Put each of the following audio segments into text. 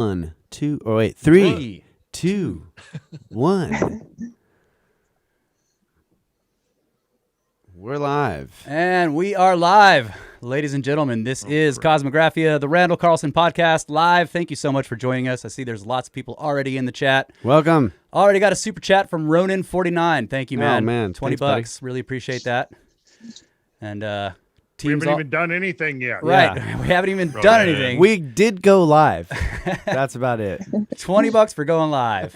1, 2, oh wait, 3, 2, 1. We're live. And we are live, ladies and gentlemen. This is Kosmographia, the Randall Carlson podcast, live. Thank you so much for joining us. I see there's lots of people already in the chat. Welcome. Already got a super chat from Ronan49. Thank you, man. Oh, man. 20 Thanks, bucks. buddy. Really appreciate that. And we haven't even done anything yet. Right. Yeah. We haven't even done anything. We did go live. That's about it. 20 bucks for going live.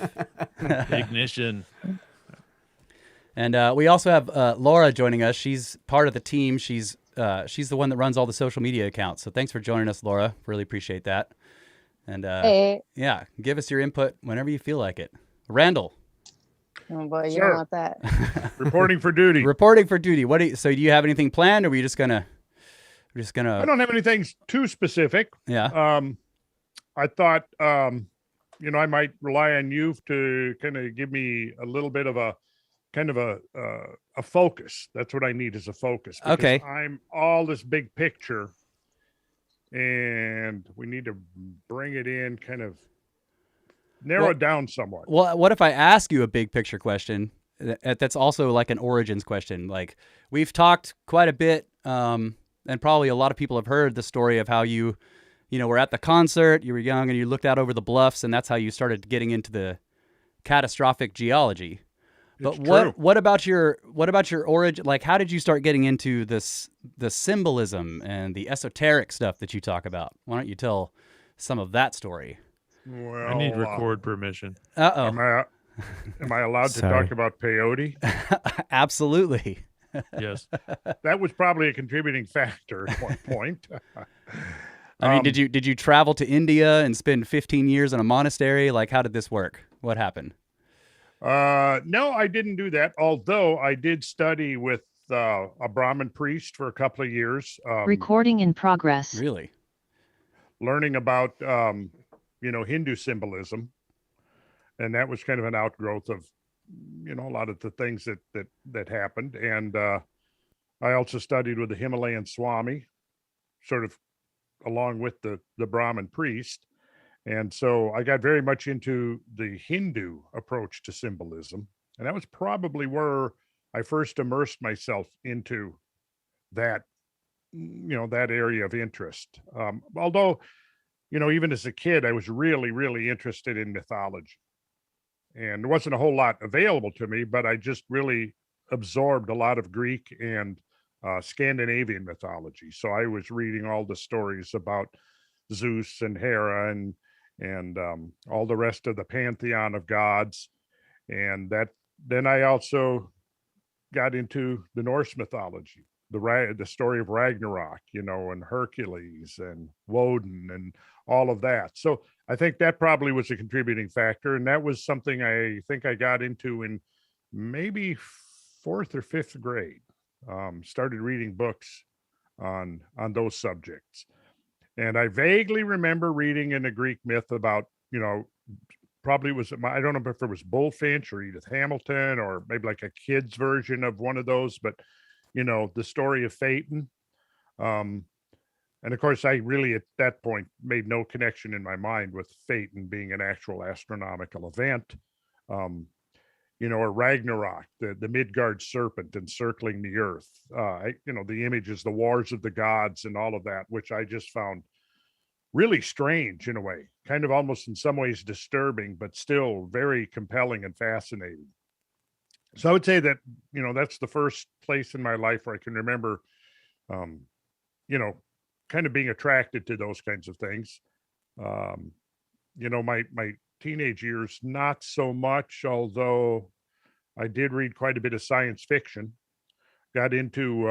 Ignition. And we also have Laura joining us. She's part of the team. She's the one that runs all the social media accounts. So thanks for joining us, Laura. Really appreciate that. And hey. Yeah, give us your input whenever you feel like it. Randall. Oh boy, you Sir. don't want that. Reporting for duty. Reporting for duty. So do you have anything planned, or are you just gonna? I don't have anything too specific. Yeah. I thought, I might rely on you to kind of give me a little bit of a focus. That's what I need, is a focus. Okay. I'm all this big picture, and we need to bring it in, kind of narrow it down somewhat. Well, what if I ask you a big picture question that's also like an origins question? Like, we've talked quite a bit, and probably a lot of people have heard the story of how you were at the concert, you were young, and you looked out over the bluffs, and that's how you started getting into the catastrophic geology. But what about your origin? Like, how did you start getting into the symbolism and the esoteric stuff that you talk about? Why don't you tell some of that story? Well, I need record permission. Am I allowed to talk about peyote? Absolutely. Yes. That was probably a contributing factor at one point. I mean, did you travel to India and spend 15 years in a monastery? Like, how did this work? What happened? No, I didn't do that. Although I did study with a Brahmin priest for a couple of years. Recording in progress. Really? Learning about, Hindu symbolism. And that was kind of an outgrowth of, a lot of the things that happened. And I also studied with the Himalayan Swami, sort of along with the Brahmin priest. And so I got very much into the Hindu approach to symbolism. And that was probably where I first immersed myself into that, that area of interest. Although, even as a kid, I was really, really interested in mythology. And there wasn't a whole lot available to me, but I just really absorbed a lot of Greek and Scandinavian mythology. So I was reading all the stories about Zeus and Hera and all the rest of the pantheon of gods. And then I also got into the Norse mythology, the story of Ragnarok, and Hercules and Woden and all of that. So I think that probably was a contributing factor. And that was something I think I got into in maybe 4th or 5th grade. Started reading books on those subjects. And I vaguely remember reading in a Greek myth about, probably I don't know if it was Bullfinch or Edith Hamilton, or maybe like a kid's version of one of those, but, the story of Phaeton. And of course, I really, at that point, made no connection in my mind with Phaeton being an actual astronomical event. Or Ragnarok, the Midgard serpent encircling the earth. The images, the wars of the gods and all of that, which I just found really strange in a way, kind of almost in some ways disturbing, but still very compelling and fascinating. So I would say that, that's the first place in my life where I can remember, kind of being attracted to those kinds of things. My teenage years, not so much, although I did read quite a bit of science fiction, got into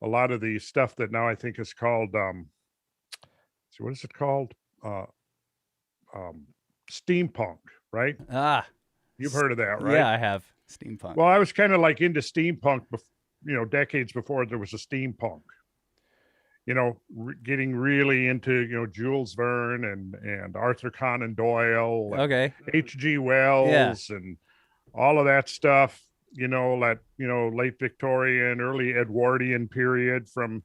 a lot of the stuff that now I think is called, what is it called? Steampunk, right? You've heard of that, right? Yeah, I have. Steampunk. Well, I was kind of like into steampunk, decades before there was a steampunk. Getting really into, Jules Verne and Arthur Conan Doyle, okay, H.G. Wells, and all of that stuff, late Victorian, early Edwardian period from,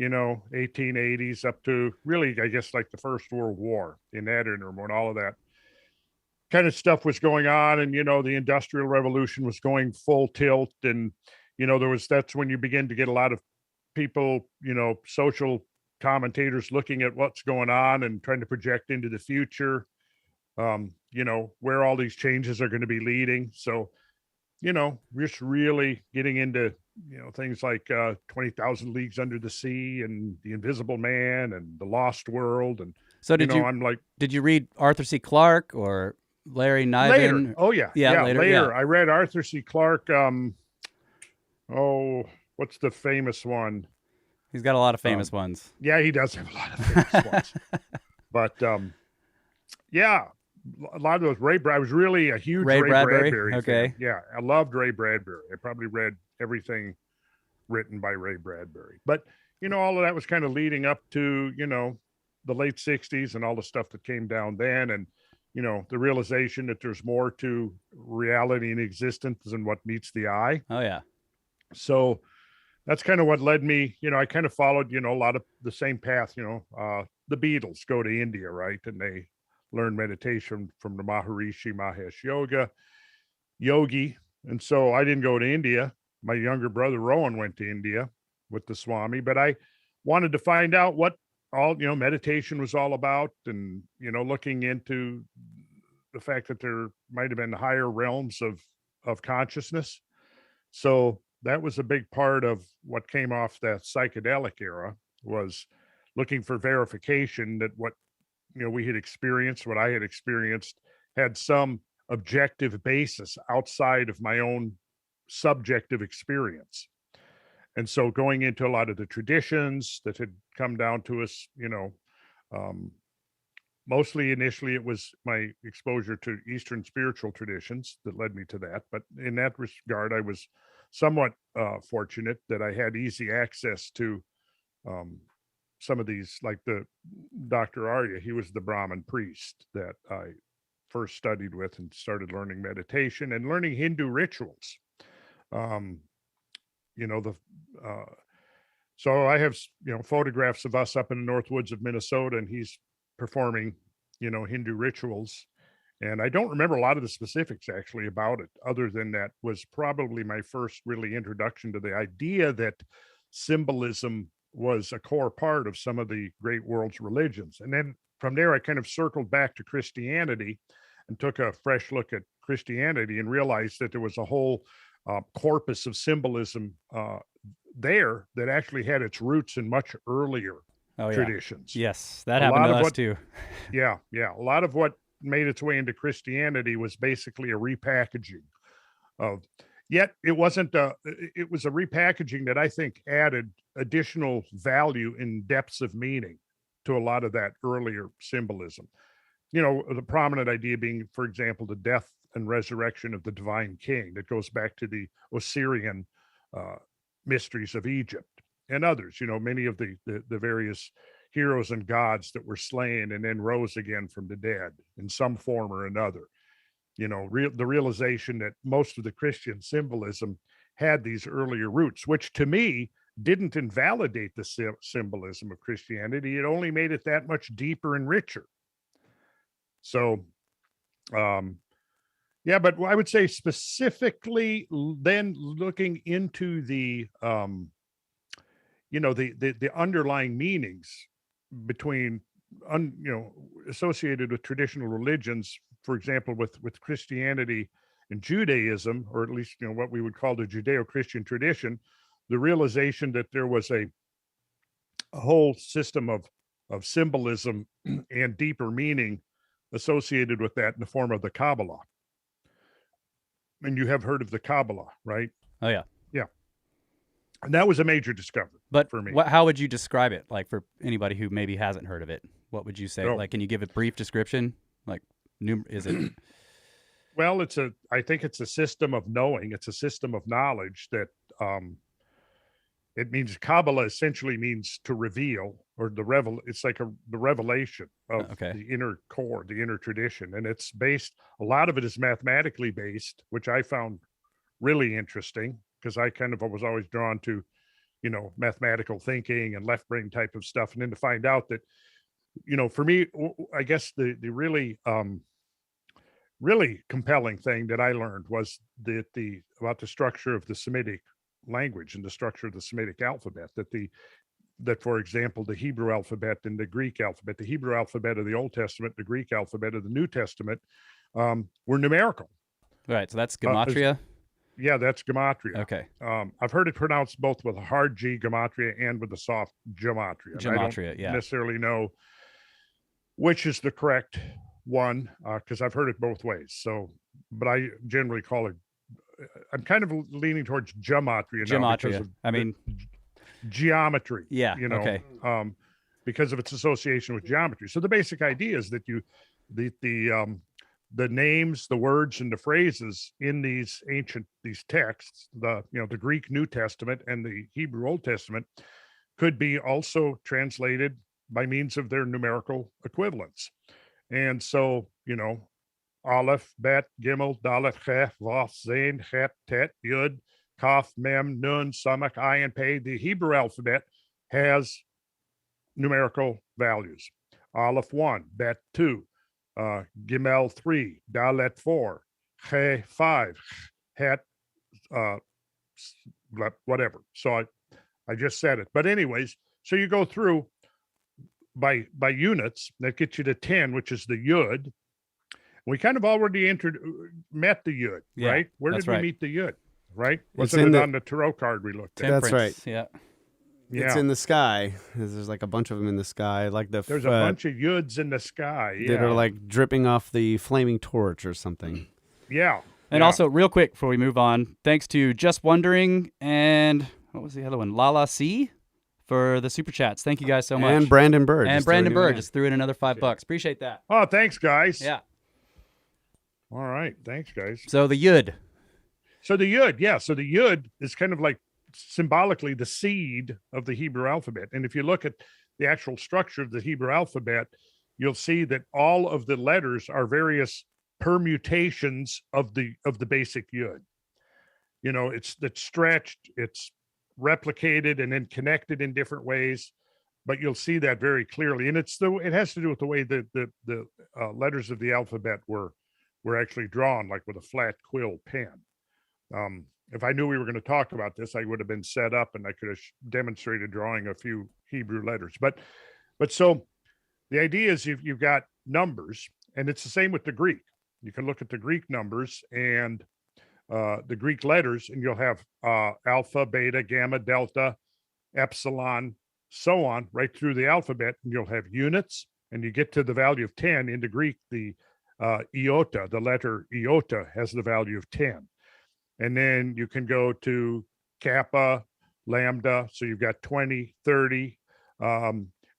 1880s up to really, I guess, like the First World War in that interim, when all of that kind of stuff was going on, and the Industrial Revolution was going full tilt, and that's when you begin to get a lot of people, social commentators looking at what's going on and trying to project into the future, where all these changes are going to be leading. So, just really getting into, things like 20,000 Leagues Under the Sea and The Invisible Man and The Lost World. And So did you read Arthur C. Clarke or Larry Niven? Later. Oh, yeah. Later. Yeah. Yeah. I read Arthur C. Clarke. What's the famous one? He's got a lot of famous ones. Yeah, he does have a lot of famous ones. But, yeah, a lot of those I was really a huge Ray Bradbury okay. fan. Yeah, I loved Ray Bradbury. I probably read everything written by Ray Bradbury. But, all of that was kind of leading up to, the late 60s and all the stuff that came down then. And, the realization that there's more to reality and existence than what meets the eye. Oh, yeah. So that's kind of what led me, I kind of followed, a lot of the same path, the Beatles go to India, right? And they learn meditation from the Maharishi Mahesh Yogi. And so I didn't go to India. My younger brother Rowan went to India with the Swami, but I wanted to find out what all, meditation was all about, and, looking into the fact that there might've been higher realms of consciousness. So that was a big part of what came off that psychedelic era, was looking for verification that what, we had experienced, what I had experienced, had some objective basis outside of my own subjective experience. And so going into a lot of the traditions that had come down to us, mostly initially it was my exposure to Eastern spiritual traditions that led me to that. But in that regard, I was somewhat fortunate that I had easy access to some of these, like the Dr. Arya. He was the Brahmin priest that I first studied with and started learning meditation and learning Hindu rituals. So I have, photographs of us up in the North Woods of Minnesota, and he's performing, Hindu rituals. And I don't remember a lot of the specifics actually about it, other than that was probably my first really introduction to the idea that symbolism was a core part of some of the great world's religions. And then from there, I kind of circled back to Christianity and took a fresh look at Christianity and realized that there was a whole corpus of symbolism there that actually had its roots in much earlier traditions. Yes, that happened to us too. Yeah. A lot of what made its way into Christianity was basically a repackaging of, yet it wasn't it was a repackaging that I think added additional value in depths of meaning to a lot of that earlier symbolism. The prominent idea being, for example, the death and resurrection of the divine king that goes back to the Osirian mysteries of Egypt and others, many of the various heroes and gods that were slain and then rose again from the dead in some form or another. The realization that most of the Christian symbolism had these earlier roots, which to me didn't invalidate the symbolism of Christianity. It only made it that much deeper and richer. So, but I would say specifically then looking into the underlying meanings between, associated with traditional religions, for example, with Christianity and Judaism, or at least, what we would call the Judeo-Christian tradition, the realization that there was a whole system of symbolism and deeper meaning associated with that in the form of the Kabbalah. And you have heard of the Kabbalah, right? Oh, yeah. Yeah. And that was a major discovery for me. How would you describe it? Like, for anybody who maybe hasn't heard of it, what would you say? Oh. Like, can you give a brief description? Like, is it? Well, I think it's a system of knowing. It's a system of knowledge that, it means Kabbalah essentially means to reveal, or it's like the revelation of the inner core, the inner tradition. And it's based, a lot of it is mathematically based, which I found really interesting, because I was always drawn to, mathematical thinking and left brain type of stuff. And then to find out that, for me, I guess the really, really compelling thing that I learned was about the structure of the Semitic language and the structure of the Semitic alphabet, that, for example, the Hebrew alphabet and the Greek alphabet, the Hebrew alphabet of the Old Testament, the Greek alphabet of the New Testament, were numerical. Right. So that's Gematria. Yeah, that's Gematria. Okay. I've heard it pronounced both with a hard G, Gematria, and with a soft Gematria. Gematria, I don't yeah. necessarily know which is the correct one, because I've heard it both ways. So, but I generally call it, I'm kind of leaning towards Gematria now because of geometry. Yeah. Okay. Because of its association with geometry. So the basic idea is that the names, the words, and the phrases in these texts, the Greek New Testament and the Hebrew Old Testament, could be also translated by means of their numerical equivalents. And so, Aleph, Bet, Gimel, Dalet, Chef, Vav, Zain, Het, Tet, Yud, Kaf, Mem, Nun, Samak, Ayin, Pei. The Hebrew alphabet has numerical values. Aleph 1, Bet 2, Gimel 3, Dalet 4, He 5, Het, whatever. So I just said it. But anyways, so you go through by units, that gets you to 10, which is the Yud. We kind of already met the Yud, right? Where did we meet the Yud, right? Wasn't it on the tarot card we looked at? That's right. Yeah. It's in the sky. There's like a bunch of them in the sky. There's a bunch of Yuds in the sky. That are like dripping off the flaming torch or something. Yeah. And also, real quick before we move on, thanks to Just Wondering and what was the other one? Lala C for the super chats. Thank you guys so much. And Brandon Bird. And Brandon Bird just threw in another $5. Appreciate that. Oh, thanks, guys. Yeah. All right. Thanks, guys. So the Yud. So the Yud is kind of like symbolically the seed of the Hebrew alphabet. And if you look at the actual structure of the Hebrew alphabet, you'll see that all of the letters are various permutations of the basic Yud. It's stretched, it's replicated, and then connected in different ways. But you'll see that very clearly, and it has to do with the way that the letters of the alphabet were actually drawn, like with a flat quill pen. If I knew we were going to talk about this, I would have been set up and I could have demonstrated drawing a few Hebrew letters. But so the idea is you've got numbers, and it's the same with the Greek. You can look at the Greek numbers and the Greek letters, and you'll have alpha, beta, gamma, delta, epsilon, so on, right through the alphabet. And you'll have units, and you get to the value of 10. In the Greek, the iota, the letter iota, has the value of 10. And then you can go to kappa, lambda. So you've got 20, 30,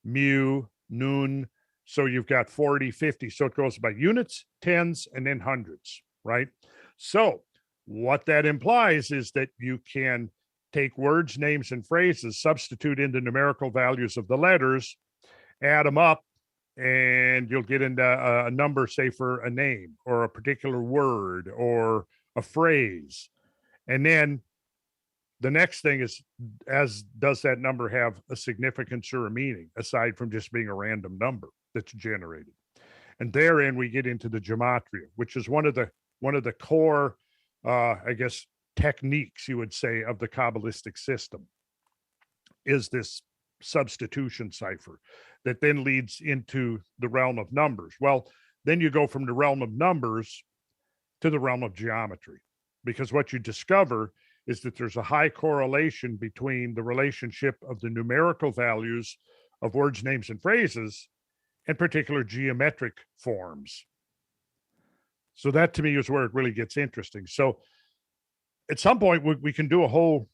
mu, nun. So you've got 40, 50. So it goes by units, tens, and then hundreds, right? So what that implies is that you can take words, names, and phrases, substitute in the numerical values of the letters, add them up, and you'll get into a number, say, for a name or a particular word or a phrase. And then the next thing is, does that number have a significance or a meaning aside from just being a random number that's generated? And therein we get into the gematria, which is one of the core, I guess, techniques, you would say, of the Kabbalistic system, is this substitution cipher that then leads into the realm of numbers. Well, then you go from the realm of numbers to the realm of geometry, because what you discover is that there's a high correlation between the relationship of the numerical values of words, names, and phrases and particular geometric forms. So that to me is where it really gets interesting. So at some point we can do a whole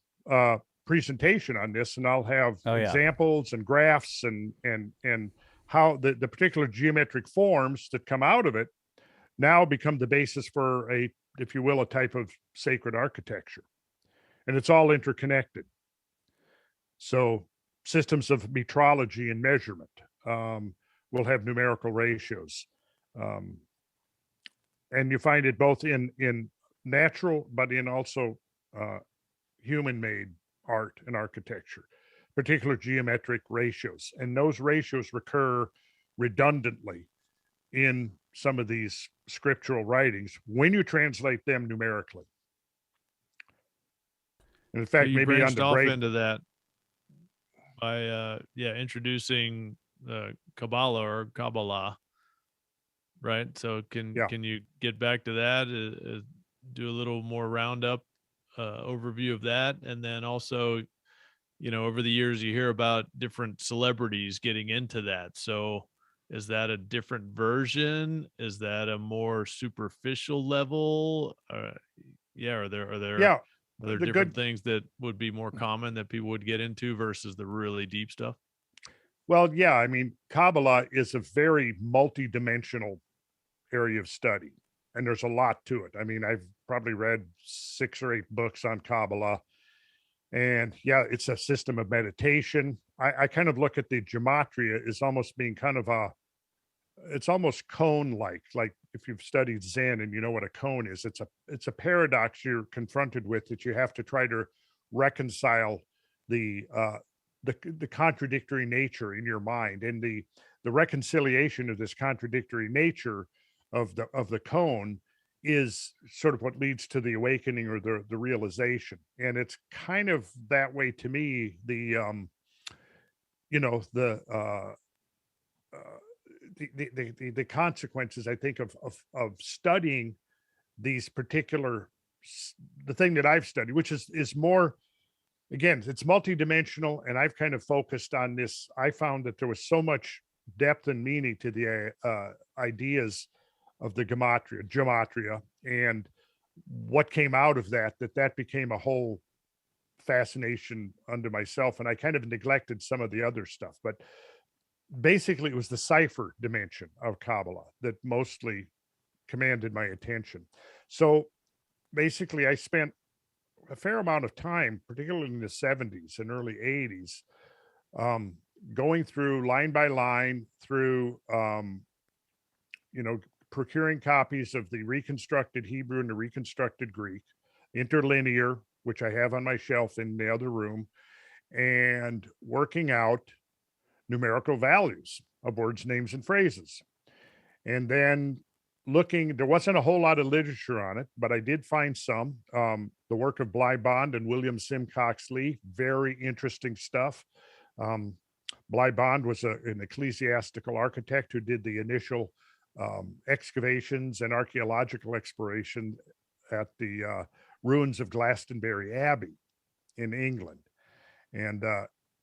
presentation on this, and I'll have examples and graphs and how the particular geometric forms that come out of it now become the basis for a, if you will, a type of sacred architecture. And it's all interconnected. So systems of metrology and measurement will have numerical ratios. And you find it both in natural, but in also human-made art and architecture, particular geometric ratios. And those ratios recur redundantly in some of these scriptural writings when you translate them numerically. And in So fact, you maybe on branched the off break, into that by introducing Kabbalah or Kabbalah, right? So can you get back to that? Do a little more roundup overview of that, and then also, over the years you hear about different celebrities getting into that. So is that a different version? Is that a more superficial level? Are there yeah, are there the different good, things that would be more common that people would get into versus the really deep stuff? well, yeah, I mean, Kabbalah is a very multi-dimensional area of study, and there's a lot to it. I mean, I've probably read 6 or 8 books on Kabbalah, and yeah, it's a system of meditation. I kind of look at the gematria as almost being kind of it's almost cone-like. Like if you've studied Zen and you know what a cone is, it's a paradox you're confronted with that you have to try to reconcile the the contradictory nature in your mind, and the reconciliation of this contradictory nature of the cone is sort of what leads to the awakening or the realization. And it's kind of that way to me. You know the the consequences, I think, of studying these particular the thing that I've studied, which is more, again, it's multidimensional, and I've kind of focused on this. I found that there was so much depth and meaning to the ideas of the gematria, and what came out of that became a whole fascination unto myself, and I kind of neglected some of the other stuff. But basically, it was the cipher dimension of Kabbalah that mostly commanded my attention. So basically, I spent a fair amount of time, particularly in the 70s and early 80s, um, going through line by line through, procuring copies of the reconstructed Hebrew and the reconstructed Greek, interlinear, which I have on my shelf in the other room, and working out numerical values of words, names, and phrases. And then there wasn't a whole lot of literature on it, but I did find some. The work of Bly Bond and William Simcox Lee, very interesting stuff. Bly Bond was an ecclesiastical architect who did the initial excavations and archaeological exploration at the ruins of Glastonbury Abbey in England. And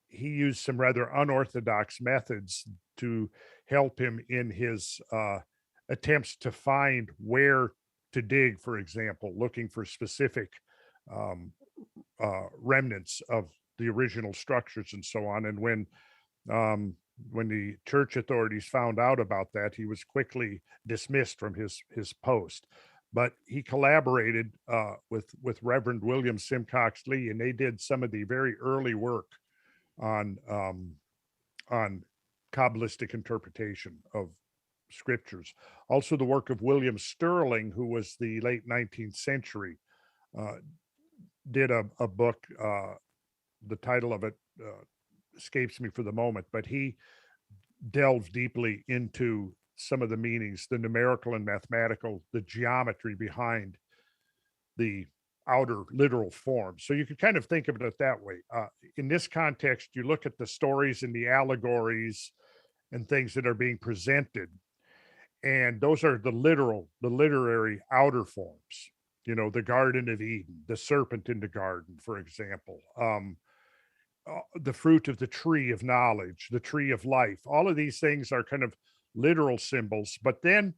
he used some rather unorthodox methods to help him in his attempts to find where to dig, for example, looking for specific remnants of the original structures and so on. And when the church authorities found out about that, he was quickly dismissed from his post. But he collaborated with Reverend William Simcox Lee, and they did some of the very early work on Kabbalistic interpretation of scriptures. Also, the work of William Sterling, who was the late 19th century, did a book. The title of it escapes me for the moment, but he delved deeply into some of the meanings, the numerical and mathematical, the geometry behind the outer literal form. So you could kind of think of it that way. In this context, you look at the stories and the allegories and things that are being presented, and those are the literary outer forms. The Garden of Eden, the serpent in the garden, for example, the fruit of the tree of knowledge, the tree of life. All of these things are kind of literal symbols, but then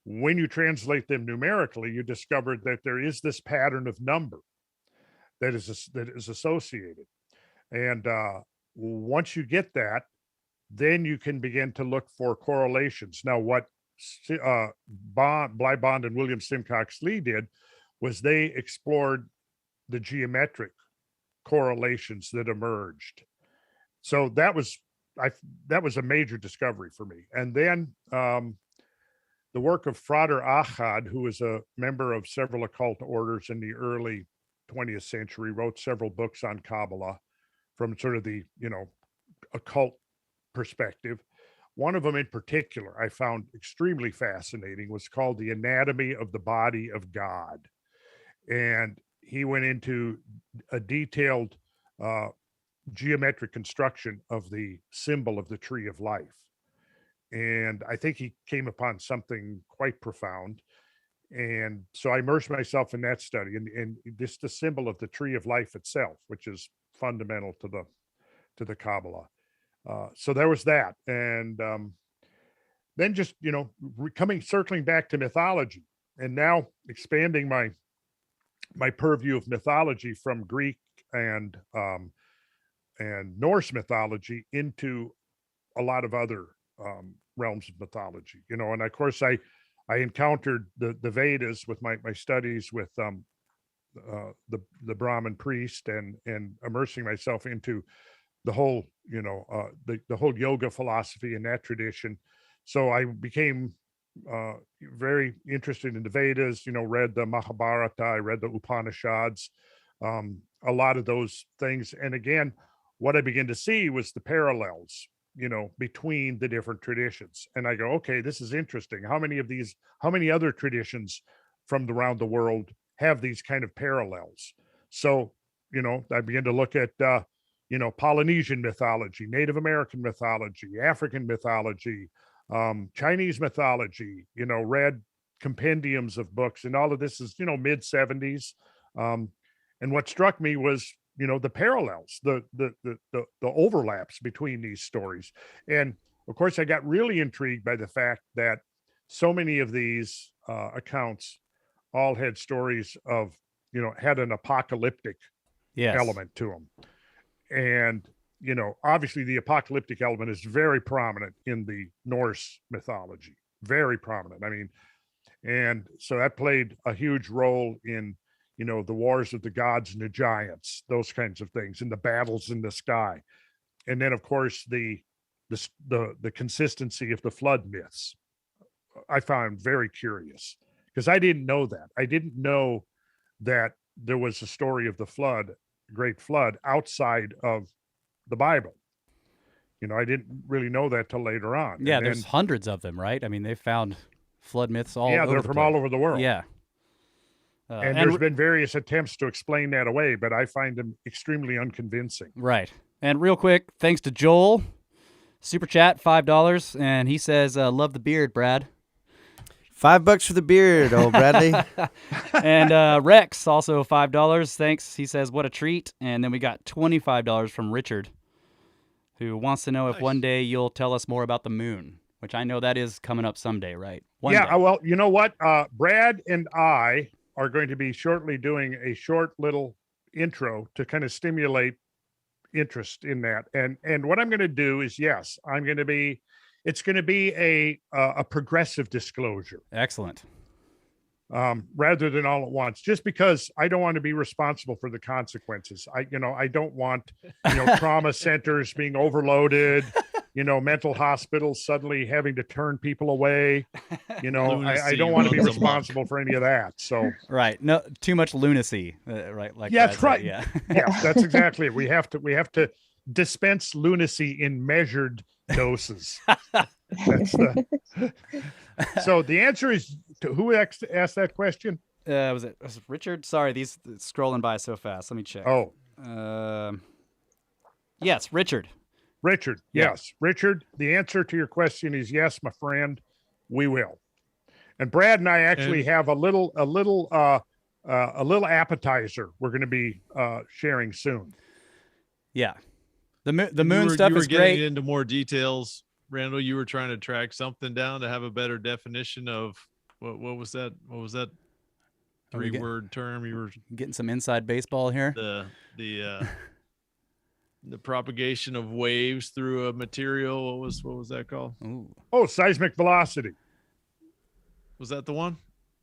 when you translate them numerically, you discover that there is this pattern of number that is associated. And once you get that, then you can begin to look for correlations. Now, what Bly Bond and William Simcox Lee did was they explored the geometric correlations that emerged. So that was a major discovery for me. And then the work of Frater Achad, who was a member of several occult orders in the early 20th century, wrote several books on Kabbalah from sort of the, occult perspective. One of them in particular I found extremely fascinating was called The Anatomy of the Body of God. And he went into a detailed geometric construction of the symbol of the tree of life. And I think he came upon something quite profound. And so I immersed myself in that study, and this the symbol of the tree of life itself, which is fundamental to the Kabbalah. So there was that. And then just, circling back to mythology, and now expanding my purview of mythology from Greek and Norse mythology into a lot of other realms of mythology, and of course I encountered the Vedas with my studies with the Brahmin priest and immersing myself into the whole, the whole yoga philosophy in that tradition. So I became very interested in the Vedas, read the Mahabharata, I read the Upanishads, a lot of those things. And again, what I began to see was the parallels, between the different traditions. And I go, okay, this is interesting. How many other traditions from around the world have these kind of parallels? So, I began to look at, Polynesian mythology, Native American mythology, African mythology, Chinese mythology, read compendiums of books, and all of this is, mid 70s. And what struck me was, the parallels, the overlaps between these stories. And of course, I got really intrigued by the fact that so many of these accounts all had stories of, had an apocalyptic element to them. And, obviously the apocalyptic element is very prominent in the Norse mythology, very prominent. I mean, and so that played a huge role in, the wars of the gods and the giants, those kinds of things, and the battles in the sky. And then, of course, the consistency of the flood myths, I found very curious, because I didn't know that. I didn't know that there was a story of the flood, great flood, outside of the Bible. I didn't really know that till later on. Yeah, there's hundreds of them, right? I mean, they found flood myths all over they're from all over the world. Yeah. And there's been various attempts to explain that away, but I find them extremely unconvincing. Right. And real quick, thanks to Joel, super chat, $5, and he says, love the beard, Brad. $5 for the beard, old Bradley. And Rex, also $5. Thanks. He says, what a treat. And then we got $25 from Richard, who wants to know if one day you'll tell us more about the moon, which I know that is coming up someday, right? One day. Well, you know what? Brad and I are going to be shortly doing a short little intro to kind of stimulate interest in that. And what I'm going to do is, it's going to be a progressive disclosure. Excellent. Rather than all at once, just because I don't want to be responsible for the consequences. I don't want, trauma centers being overloaded, mental hospitals suddenly having to turn people away. I don't want to be responsible for any of that. So right, no, too much lunacy, right? Like that's right. Yeah, that's exactly it. We have to dispense lunacy in measured doses. So the answer is to who asked that question? Was it Richard? Sorry, these scrolling by so fast. Let me check. Yes, Richard. Richard, yes. Richard, the answer to your question is yes, my friend, we will. And Brad and I actually have a little appetizer we're going to be sharing soon. Yeah. The moon stuff is great. Getting into more details, Randall. You were trying to track something down to have a better definition of what was that? What was that 3-word term? You were getting some inside baseball here. The propagation of waves through a material. What was that called? Ooh. Oh, seismic velocity. Was that the one?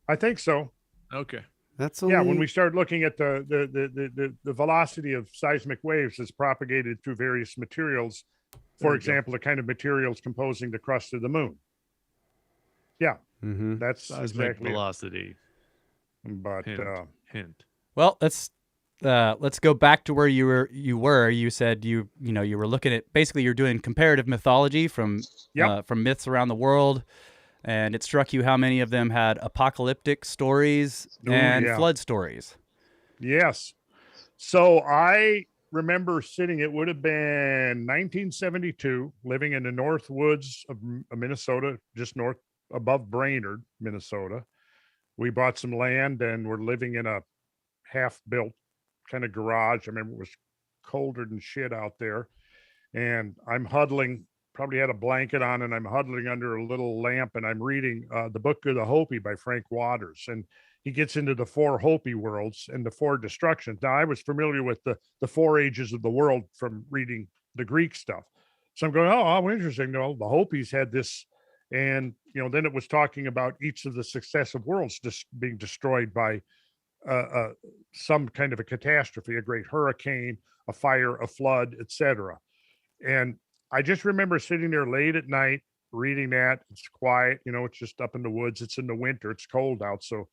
I think so. Okay. That's only... when we start looking at the velocity of seismic waves is propagated through various materials. For example, the kind of materials composing the crust of the moon. Yeah, that's seismic exactly velocity. But hint. Well, let's let's go back to where you were. You said you were looking at, basically you're doing comparative mythology from myths around the world, and it struck you how many of them had apocalyptic stories and flood stories. Yes. So I remember sitting, it would have been 1972, living in the north woods of Minnesota, just north above Brainerd, Minnesota. We bought some land and we're living in a half-built kind of garage. I remember it was colder than shit out there. And I'm huddling, probably had a blanket on, and I'm huddling under a little lamp, and I'm reading the Book of the Hopi by Frank Waters. And he gets into the four Hopi worlds and the four destructions. Now, I was familiar with the four ages of the world from reading the Greek stuff. So I'm going, oh, how interesting. No, the Hopis had this. And, then it was talking about each of the successive worlds just being destroyed by some kind of a catastrophe, a great hurricane, a fire, a flood, etc. And I just remember sitting there late at night reading that. It's quiet, it's just up in the woods. It's in the winter. It's cold out. So,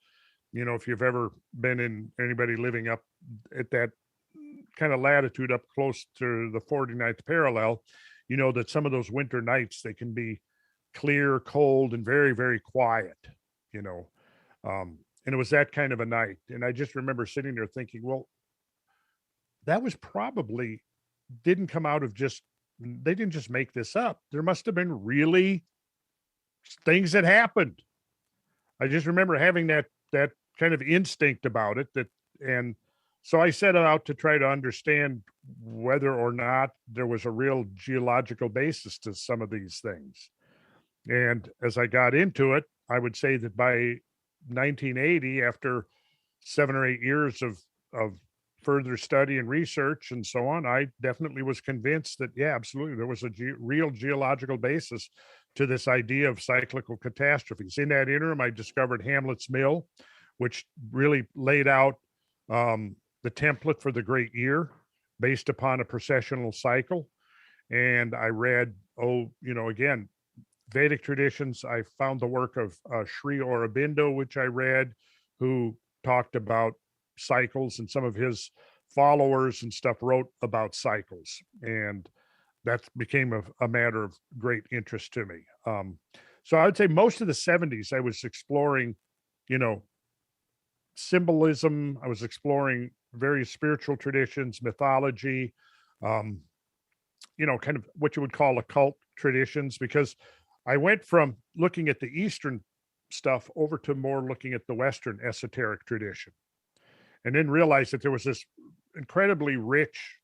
if you've ever been anybody living up at that kind of latitude up close to the 49th parallel, that some of those winter nights, they can be clear, cold, and very, very quiet, and it was that kind of a night. And I just remember sitting there thinking, well, that was probably didn't come out of they didn't just make this up. There must have been really things that happened. I just remember having that kind of instinct about it, and so I set out to try to understand whether or not there was a real geological basis to some of these things. And as I got into it, I would say that by 1980, after 7 or 8 years of further study and research and so on, I definitely was convinced that, yeah, absolutely, there was a real geological basis to this idea of cyclical catastrophes. In that interim, I discovered Hamlet's Mill, which really laid out the template for the great year based upon a processional cycle. And I read, again, Vedic traditions. I found the work of Sri Aurobindo, which I read, who talked about cycles, and some of his followers and stuff wrote about cycles. And that became a matter of great interest to me. So I would say most of the 70s, I was exploring, symbolism. I was exploring various spiritual traditions, mythology, kind of what you would call occult traditions, because I went from looking at the Eastern stuff over to more looking at the Western esoteric tradition, and then realized that there was this incredibly rich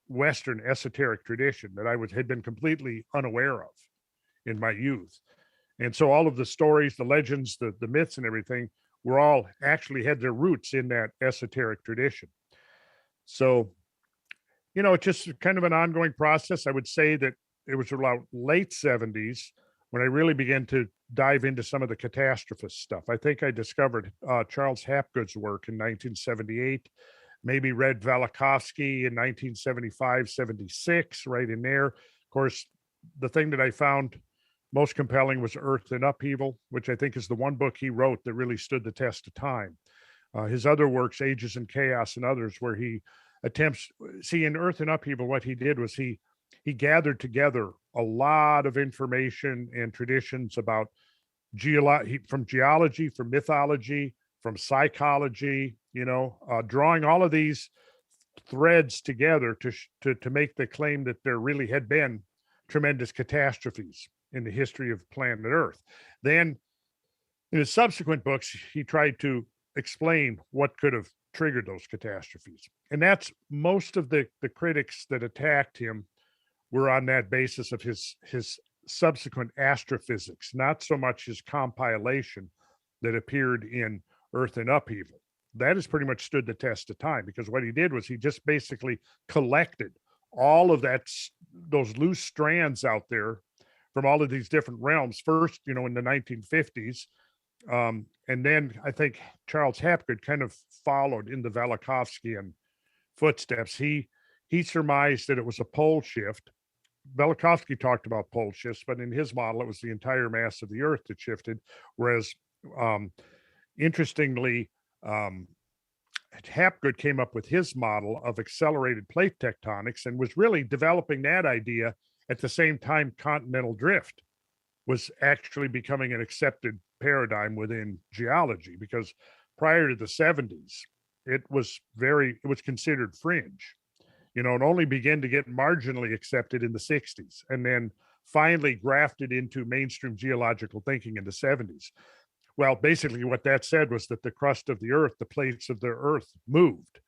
Western esoteric tradition that I had been completely unaware of in my youth. And so all of the stories, the legends, the myths and everything were all actually had their roots in that esoteric tradition. So, it's just kind of an ongoing process. I would say that it was around late 70s when I really began to dive into some of the catastrophist stuff. I think I discovered Charles Hapgood's work in 1978, maybe read Velikovsky in 1975, 76, right in there. Of course, the thing that I found most compelling was Earth in Upheaval, which I think is the one book he wrote that really stood the test of time. His other works, Ages in Chaos and others, where he attempts, in Earth in Upheaval, what he did was he gathered together a lot of information and traditions about from geology, from mythology, from psychology, drawing all of these threads together to make the claim that there really had been tremendous catastrophes in the history of planet Earth. Then in his subsequent books, he tried to explain what could have triggered those catastrophes. And that's most of the critics that attacked him were on that basis of his subsequent astrophysics, not so much his compilation that appeared in Earth in Upheaval. That has pretty much stood the test of time, because what he did was he just basically collected all of those loose strands out there from all of these different realms, first, in the 1950s. And then I think Charles Hapgood kind of followed in the Velikovskyan footsteps. He surmised that it was a pole shift. Velikovsky talked about pole shifts, but in his model, it was the entire mass of the Earth that shifted. Whereas, interestingly, Hapgood came up with his model of accelerated plate tectonics and was really developing that idea at the same time continental drift was actually becoming an accepted paradigm within geology, because prior to the 70s, it was considered fringe, and only began to get marginally accepted in the 60s, and then finally grafted into mainstream geological thinking in the 70s. Well, basically what that said was that the crust of the earth, the plates of the earth moved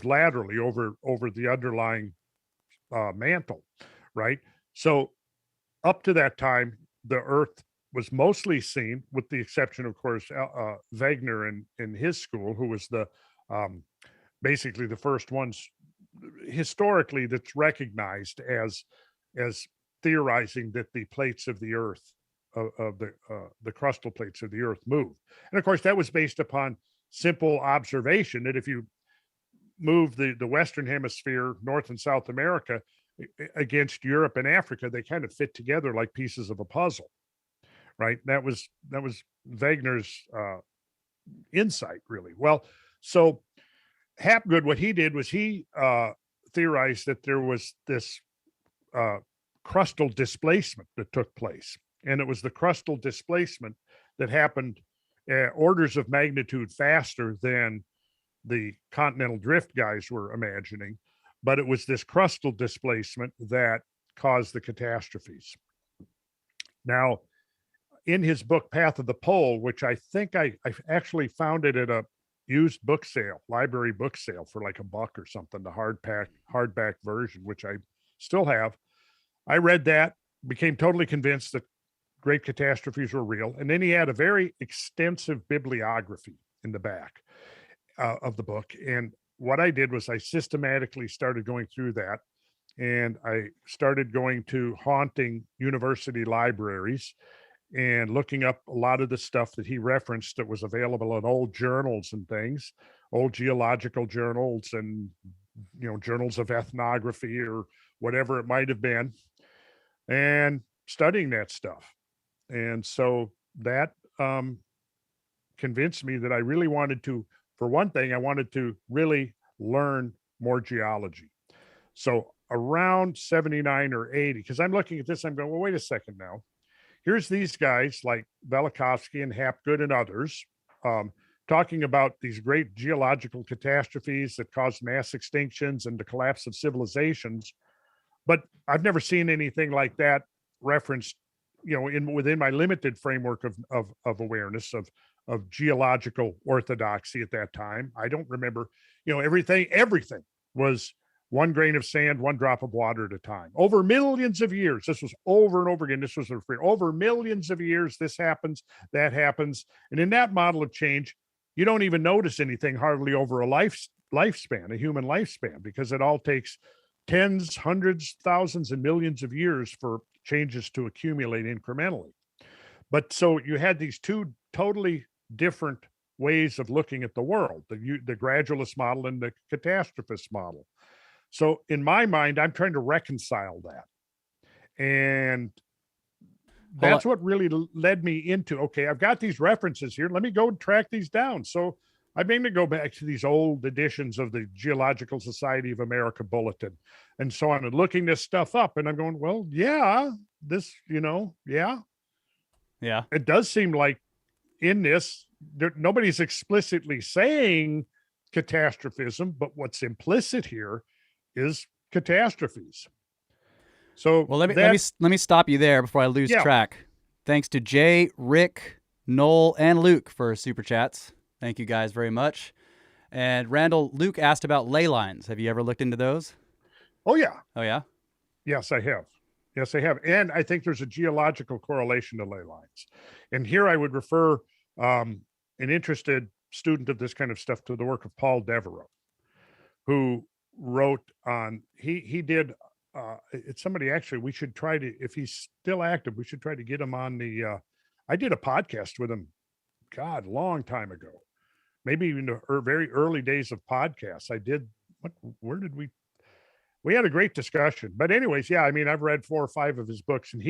laterally over the underlying mantle, right? So up to that time, the earth was mostly seen, with the exception, of course, Wegener and his school, who was the basically the first ones historically that's recognized as theorizing that the plates of the earth, of the crustal plates of the earth move. And of course, that was based upon simple observation that if you move the Western hemisphere, North and South America, against Europe and Africa, they kind of fit together like pieces of a puzzle, right? That was Wegener's insight, really. Well, so Hapgood, what he did was he theorized that there was this crustal displacement that took place. And it was the crustal displacement that happened orders of magnitude faster than the continental drift guys were imagining. But it was this crustal displacement that caused the catastrophes. Now, in his book, Path of the Pole, which I think I actually found it at a used book sale, library book sale, for like $1 or something, the hardback version, which I still have. I read that, became totally convinced that great catastrophes were real. And then he had a very extensive bibliography in the back of the book. And what I did was I systematically started going through that. And I started going to haunting university libraries and looking up a lot of the stuff that he referenced that was available in old journals and things, old geological journals and, journals of ethnography or whatever it might have been, and studying that stuff. And so that convinced me that I really wanted to, for one thing, I wanted to really learn more geology. So around 79 or 80, because I'm looking at this, I'm going, well, wait a second now. Here's these guys like Velikovsky and Hapgood and others talking about these great geological catastrophes that caused mass extinctions and the collapse of civilizations. But I've never seen anything like that referenced, within my limited framework of awareness of geological orthodoxy at that time. I don't remember, everything was one grain of sand, one drop of water at a time. Over millions of years, this was over and over again. This was over millions of years. This happens, that happens. And in that model of change, you don't even notice anything hardly over a lifespan, a human lifespan, because it all takes tens, hundreds, thousands, and millions of years for changes to accumulate incrementally. But so you had these two totally different ways of looking at the world, the gradualist model and the catastrophist model. So in my mind, I'm trying to reconcile that. And that's what really led me into, okay, I've got these references here. Let me go and track these down. So I began to go back to these old editions of the Geological Society of America Bulletin and so on, and looking this stuff up. And I'm going, well, yeah, this, yeah. It does seem like in this, nobody's explicitly saying catastrophism, but what's implicit here is catastrophes. So well, let me stop you there before I lose track. Thanks to Jay, Rick, Noel, and Luke for super chats. Thank you guys very much. And Randall, Luke asked about ley lines. Have you ever looked into those? Oh yeah. Oh yeah. Yes, I have. And I think there's a geological correlation to ley lines. And here I would refer an interested student of this kind of stuff to the work of Paul Devereaux, who wrote on, he did, it's somebody actually, we should try to, if he's still active, we should try to get him on the, I did a podcast with him, God, long time ago, maybe even the very early days of podcasts. We had a great discussion, but anyways, yeah, I mean, I've read 4 or 5 of his books, and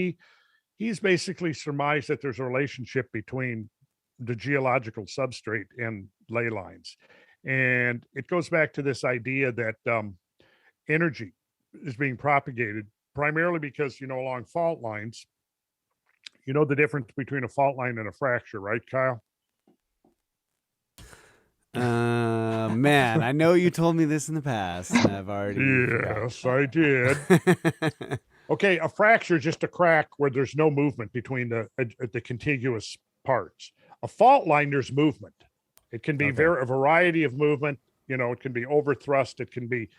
he's basically surmised that there's a relationship between the geological substrate and ley lines. And it goes back to this idea that energy is being propagated primarily because, along fault lines, the difference between a fault line and a fracture, right, Kyle? Man, I know you told me this in the past, and I've already. Yes, I did. Okay, a fracture is just a crack where there's no movement between the contiguous parts. A fault line, there's movement. It can be a variety of movement. It can be overthrust. It can be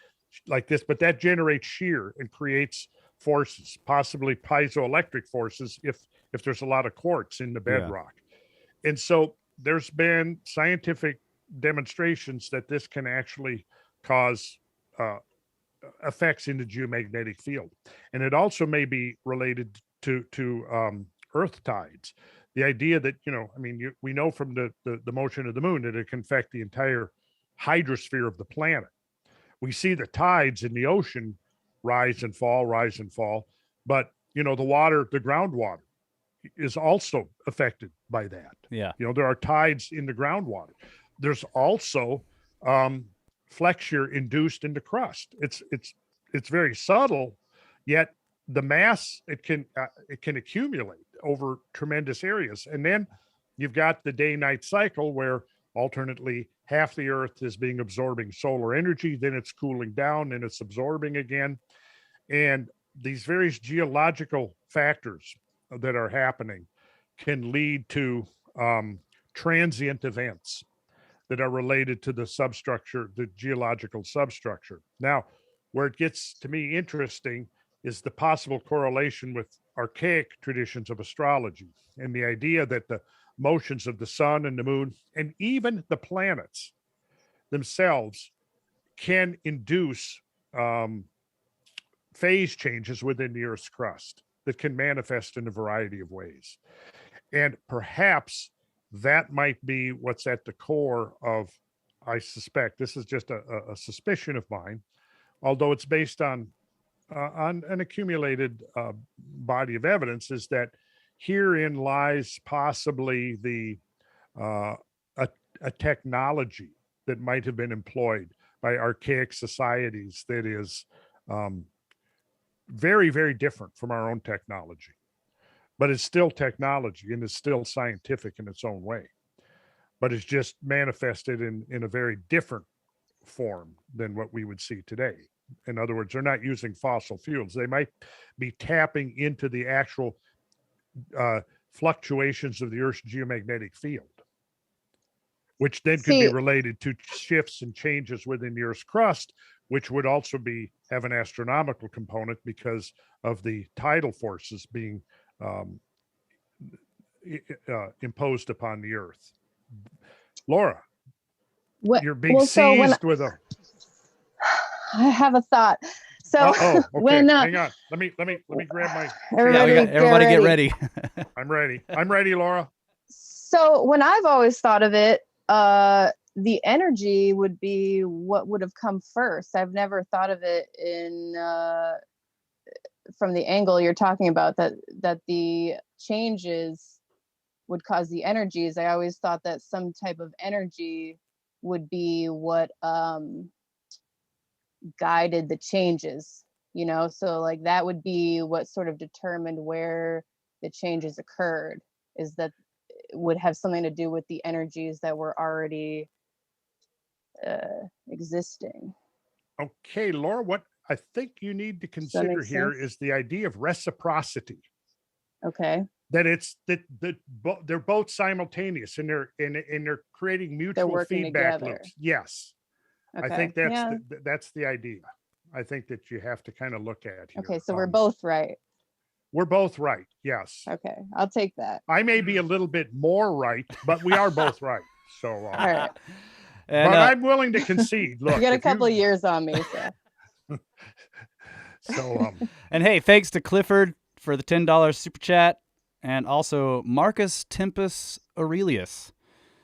like this, but that generates shear and creates forces, possibly piezoelectric forces, if there's a lot of quartz in the bedrock. Yeah. And so there's been scientific demonstrations that this can actually cause effects in the geomagnetic field. And it also may be related to earth tides. The idea that, we know from the motion of the moon that it can affect the entire hydrosphere of the planet. We see the tides in the ocean rise and fall, but the water, the groundwater is also affected by that. Yeah. There are tides in the groundwater. There's also flexure induced in the crust. It's very subtle, yet the mass it can accumulate over tremendous areas. And then you've got the day-night cycle where alternately half the earth is being absorbing solar energy, then it's cooling down, then it's absorbing again. And these various geological factors that are happening can lead to transient events that are related to the substructure, the geological substructure. Now, where it gets to me interesting is the possible correlation with archaic traditions of astrology and the idea that the motions of the sun and the moon and even the planets themselves can induce phase changes within the Earth's crust that can manifest in a variety of ways. And perhaps that might be what's at the core of, I suspect, this is just a suspicion of mine, although it's based on an accumulated body of evidence, is that herein lies possibly a technology that might have been employed by archaic societies that is very, very different from our own technology, but it's still technology and it's still scientific in its own way, but it's just manifested in a very different form than what we would see today. In other words, they're not using fossil fuels. They might be tapping into the actual fluctuations of the Earth's geomagnetic field, which then could be related to shifts and changes within the Earth's crust, which would also have an astronomical component because of the tidal forces being imposed upon the Earth. Laura, you're being seized with a... I have a thought. So okay. when hang on, let me grab my. Everybody get ready. I'm ready, Laura. So when I've always thought of it, the energy would be what would have come first. I've never thought of it from the angle you're talking about, that the changes would cause the energies. I always thought that some type of energy would be what guided the changes, so like that would be what sort of determined where the changes occurred, is that it would have something to do with the energies that were already existing. Okay, Laura, what I think you need to consider here is the idea of reciprocity. Okay. That it's that they're both simultaneous and they're creating mutual feedback loops. Yes. Okay. I think that's the idea. I think that you have to kind of look at here. Okay, so we're both right. We're both right. Yes. Okay, I'll take that. I may be a little bit more right, but we are both right. So, all right. And, but I'm willing to concede. Look, you got a couple of years on me, so. And hey, thanks to Clifford for the $10 super chat, and also Marcus Tempus Aurelius.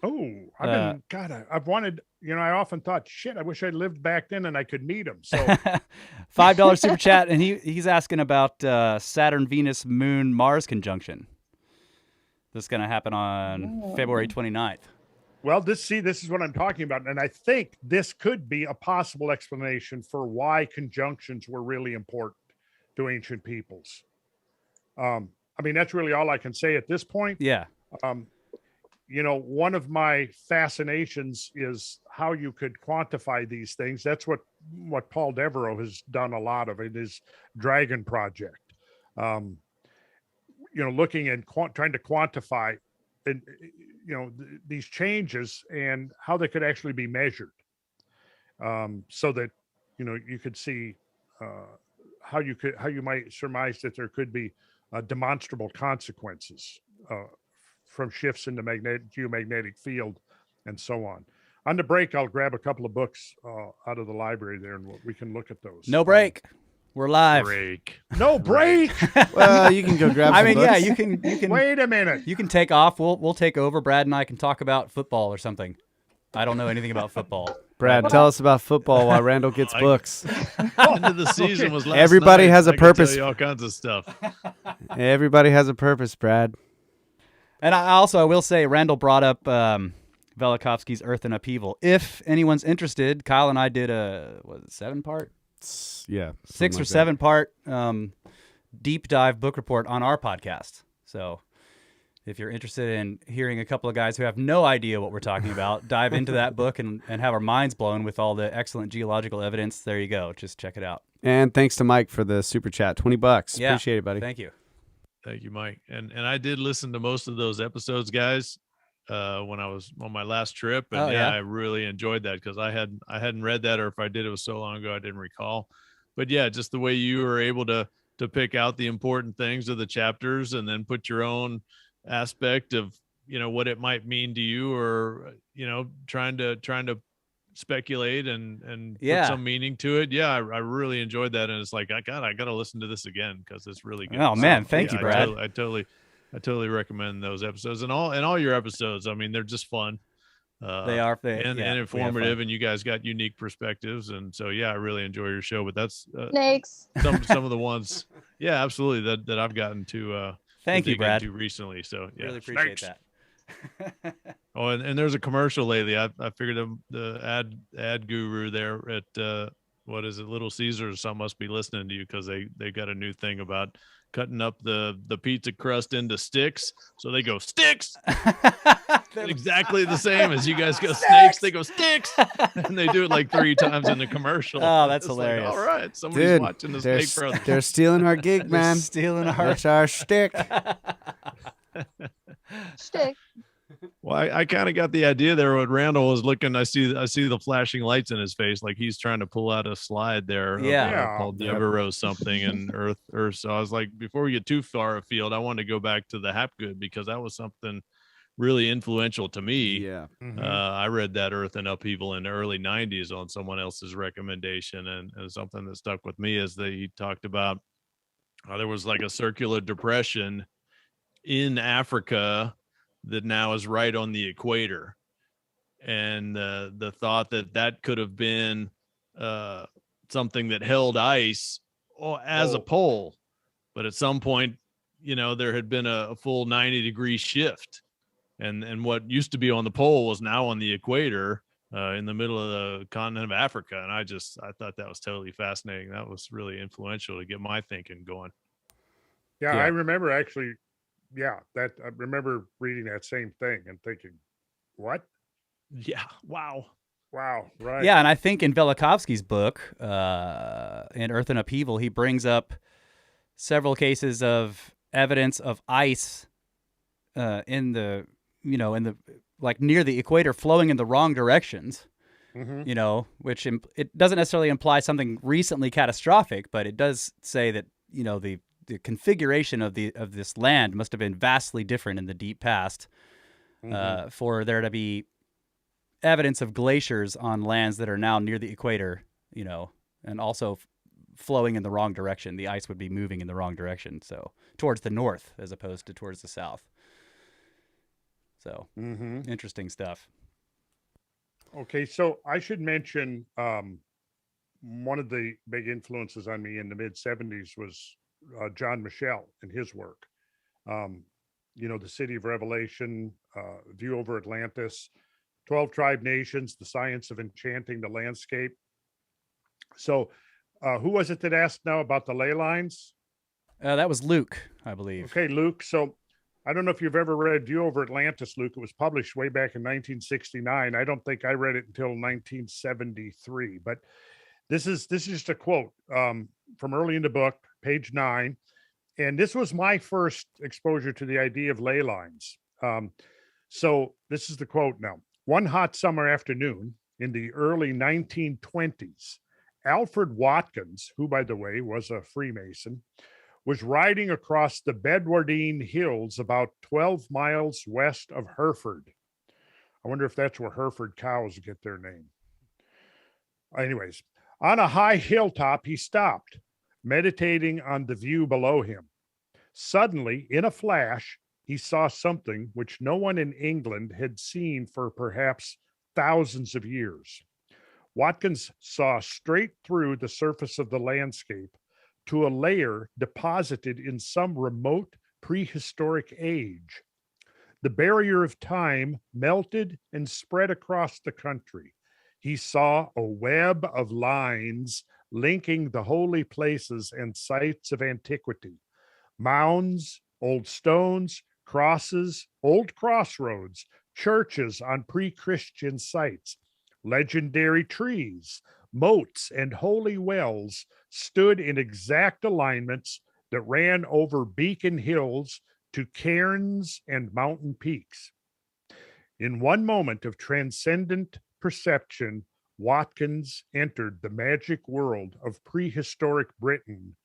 Oh, I've wanted, I often thought, shit, I wish I lived back then and I could meet him. So $5 super chat, and he's asking about Saturn, Venus, Moon, Mars conjunction. This is going to happen on February 29th. Well, this is what I'm talking about. And I think this could be a possible explanation for why conjunctions were really important to ancient peoples. I mean, that's really all I can say at this point. Yeah. One of my fascinations is how you could quantify these things. That's what Paul Devereaux has done a lot of in his Dragon project. Looking and trying to quantify and these changes and how they could actually be measured, so that you could see how you might surmise that there could be demonstrable consequences from shifts in the geomagnetic field and so on. On the break, I'll grab a couple of books out of the library there, and we can look at those. No break. We're live. No break. Well, you can go grab some books. Yeah, you can. Wait a minute. You can take off. We'll take over. Brad and I can talk about football or something. I don't know anything about football. Brad, tell us about football while Randall gets books. End of the season was last Everybody night. has a I can purpose. tell you all kinds of stuff. Everybody has a purpose, Brad. And I will say, Randall brought up Velikovsky's Earth in Upheaval. If anyone's interested, Kyle and I did a 7-part? Yeah. 6 or 7-part deep dive book report on our podcast. So if you're interested in hearing a couple of guys who have no idea what we're talking about, dive into that book and have our minds blown with all the excellent geological evidence. There you go. Just check it out. And thanks to Mike for the super chat, $20. Yeah. Appreciate it, buddy. Thank you. Thank you, Mike. And I did listen to most of those episodes, guys, when I was on my last trip. And I really enjoyed that because I hadn't read that, or if I did, it was so long ago I didn't recall. But yeah, just the way you were able to pick out the important things of the chapters and then put your own aspect of what it might mean to you, or trying to speculate and put some meaning to it. I really enjoyed that, and it's like I gotta listen to this again because it's really good. Oh man, thank you, Brad. I totally recommend those episodes, and all your episodes. I mean, they're just fun. They are and informative, and you guys got unique perspectives, and so I really enjoy your show. But that's snakes. Some of the ones, absolutely, that I've gotten to. Thank you, Brad. Recently, so really appreciate that. Oh, and there's a commercial lately. I figured the ad guru there at what is it, Little Caesars or something must be listening to you, because they got a new thing about cutting up the pizza crust into sticks. So they go sticks. Exactly the same as you guys go snakes. They go sticks, and they do it like 3 times in the commercial. Oh, that's it's hilarious! Like, all right, somebody's watching the Snake Brothers. They're stealing our gig, man. That's our shtick. Shtick. Well, I kind of got the idea there when Randall was looking. I see the flashing lights in his face, like he's trying to pull out a slide there. Called the Everrose something and Earth. So I was like, before we get too far afield, I wanted to go back to the Hapgood because that was something really influential to me. Yeah. Mm-hmm. I read that Earth in Upheaval in the early 90s on someone else's recommendation, and something that stuck with me is that he talked about there was like a circular depression in Africa that now is right on the equator, and the thought that could have been something that held ice as a pole, but at some point there had been a full 90-degree shift, and what used to be on the pole was now on the equator in the middle of the continent of Africa. And I thought that was totally fascinating. That was really influential to get my thinking going. I remember actually I remember reading that same thing and thinking, what? Yeah. Wow. Right. Yeah. And I think in Velikovsky's book, in Earth in Upheaval, he brings up several cases of evidence of ice in the like near the equator flowing in the wrong directions, which it doesn't necessarily imply something recently catastrophic, but it does say that, the configuration of this land must have been vastly different in the deep past for there to be evidence of glaciers on lands that are now near the equator, and also flowing in the wrong direction. The ice would be moving in the wrong direction, so towards the north as opposed to towards the south. So interesting stuff. Okay, so I should mention one of the big influences on me in the mid 70s was John Michell and his work. The City of Revelation, View over Atlantis, 12 tribe nations, the science of enchanting the landscape. So who was it that asked now about the ley lines? That was Luke, I believe. Okay, Luke. So I don't know if you've ever read View Over Atlantis, Luke. It was published way back in 1969. I don't think I read it until 1973. But this is just a quote from early in the book, page 9. And this was my first exposure to the idea of ley lines. So this is the quote now. One hot summer afternoon in the early 1920s, Alfred Watkins, who, by the way, was a Freemason, was riding across the Bedwardine Hills about 12 miles west of Hereford. I wonder if that's where Hereford cows get their name. Anyways, on a high hilltop, he stopped, meditating on the view below him. Suddenly, in a flash, he saw something which no one in England had seen for perhaps thousands of years. Watkins saw straight through the surface of the landscape to a layer deposited in some remote prehistoric age. The barrier of time melted and spread across the country. He saw a web of lines linking the holy places and sites of antiquity. Mounds, old stones, crosses, old crossroads, churches on pre-Christian sites, legendary trees, moats, and holy wells stood in exact alignments that ran over beacon hills to cairns and mountain peaks. In one moment of transcendent perception, Watkins entered the magic world of prehistoric Britain,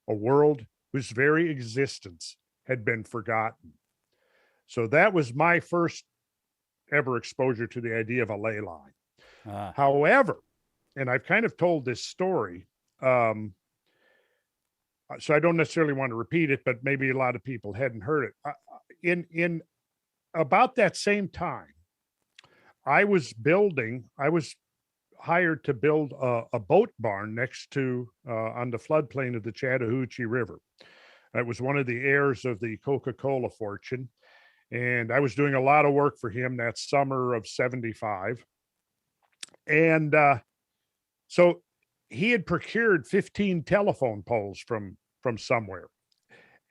a world whose very existence had been forgotten. So that was my first ever exposure to the idea of a ley line. However, and I've kind of told this story, so I don't necessarily want to repeat it, but maybe a lot of people hadn't heard it. In about that same time, I was hired to build a boat barn next to, on the floodplain of the Chattahoochee River. It was one of the heirs of the Coca-Cola fortune. And I was doing a lot of work for him that summer of 75. And so he had procured 15 telephone poles from somewhere.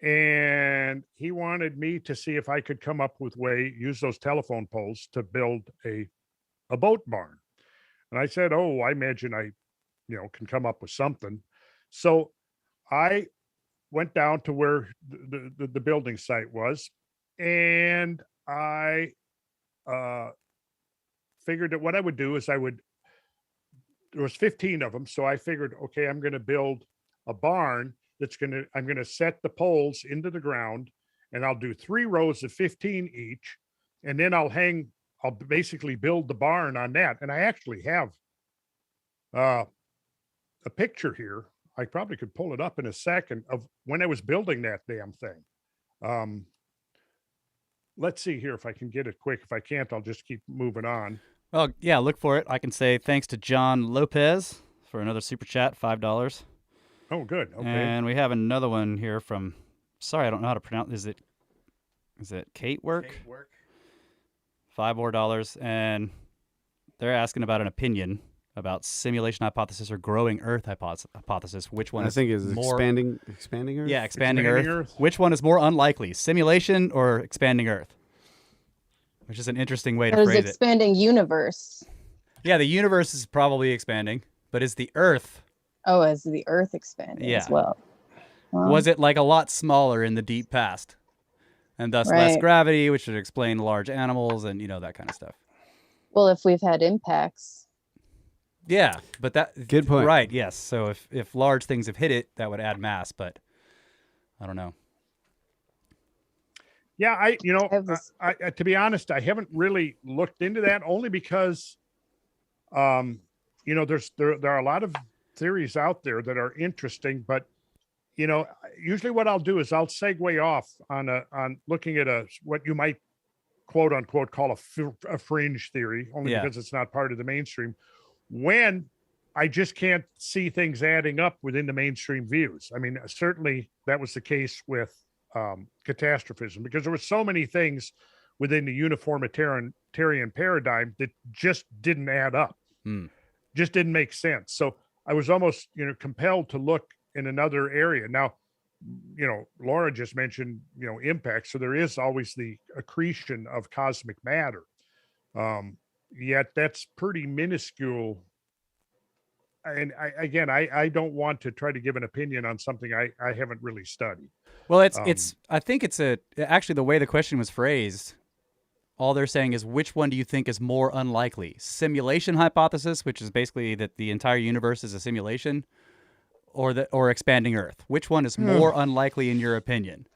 And he wanted me to see if I could come up with use those telephone poles to build a boat barn. And I said, oh, I imagine I, can come up with something. So I went down to where the building site was, and I figured that what I would do is there was 15 of them. So I figured, okay, I'm going to build a barn I'm going to set the poles into the ground, and I'll do 3 rows of 15 each. And then I'll basically build the barn on that. And I actually have a picture here. I probably could pull it up in a second of when I was building that damn thing. Let's see here if I can get it quick. If I can't, I'll just keep moving on. Well, yeah, look for it. I can say thanks to John Lopez for another super chat, $5. Oh, good. Okay. And we have another one here from, sorry, I don't know how to pronounce. Is it Kate Work? $5 more. And they're asking about an opinion about simulation hypothesis or growing Earth hypothesis. Which one? I think is more expanding Earth. Yeah, expanding Earth. Which one is more unlikely, simulation or expanding Earth? Which is an interesting way to phrase it. Expanding universe. Yeah, the universe is probably expanding, but is the Earth? Oh, is the Earth expanding as well? Was it like a lot smaller in the deep past, and thus less gravity, which would explain large animals and that kind of stuff? Well, if we've had impacts. Yeah, but that good point. Right? Yes. So if large things have hit it, that would add mass, but I don't know. Yeah, I to be honest, I haven't really looked into that, only because, there are a lot of theories out there that are interesting, but usually what I'll do is I'll segue off on looking at what you might quote unquote call a fringe theory, only because it's not part of the mainstream, when I just can't see things adding up within the mainstream views. I mean, certainly that was the case with catastrophism, because there were so many things within the uniformitarian paradigm that just didn't add up, just didn't make sense. So I was almost, compelled to look in another area. Now, Laura just mentioned, impact. So there is always the accretion of cosmic matter. Yet that's pretty minuscule. And I don't want to try to give an opinion on something I haven't really studied. Well, I think it's actually the way the question was phrased. All they're saying is, which one do you think is more unlikely? Simulation hypothesis, which is basically that the entire universe is a simulation, or expanding Earth. Which one is more unlikely in your opinion?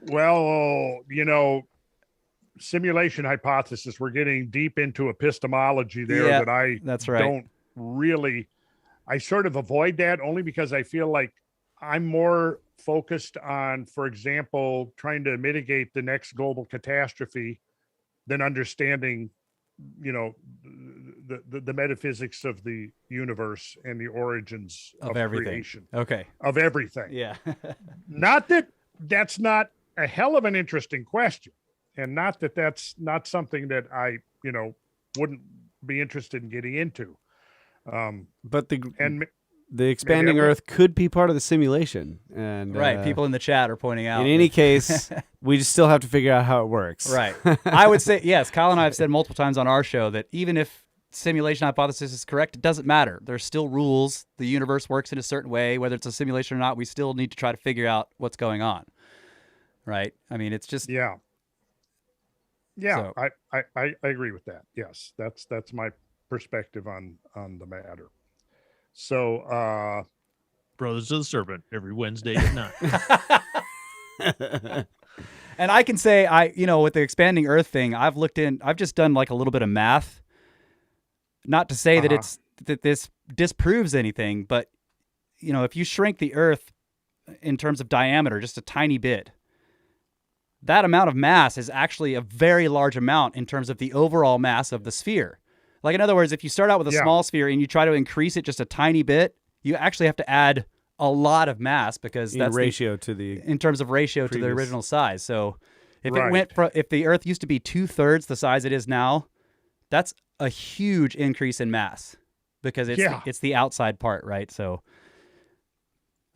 Well, simulation hypothesis, we're getting deep into epistemology there that I don't really, I sort of avoid that only because I feel like I'm more focused on, for example, trying to mitigate the next global catastrophe than understanding, the metaphysics of the universe and the origins of everything. Creation. Okay. Of everything. Yeah. Not that that's not a hell of an interesting question, and not that that's not something that I, wouldn't be interested in getting into. But the expanding Earth could be part of the simulation, and people in the chat are pointing out. In any case, we just still have to figure out how it works. Right. I would say yes. Kyle and I have said multiple times on our show that even if simulation hypothesis is correct, it doesn't matter. There's still rules. The universe works in a certain way, whether it's a simulation or not. We still need to try to figure out what's going on. Right. I mean, it's just yeah. So. I agree with that. Yes, that's my perspective on the matter. So, Brothers of the Serpent every Wednesday at 9. And I can say, with the expanding Earth thing, I've just done like a little bit of math. Not to say that this disproves anything, but if you shrink the Earth in terms of diameter just a tiny bit, that amount of mass is actually a very large amount in terms of the overall mass of the sphere. Like, in other words, if you start out with a small sphere and you try to increase it just a tiny bit, you actually have to add a lot of mass because that's in terms of ratio to the original size. So if if the Earth used to be 2/3 the size it is now, that's a huge increase in mass because it's the outside part, right? So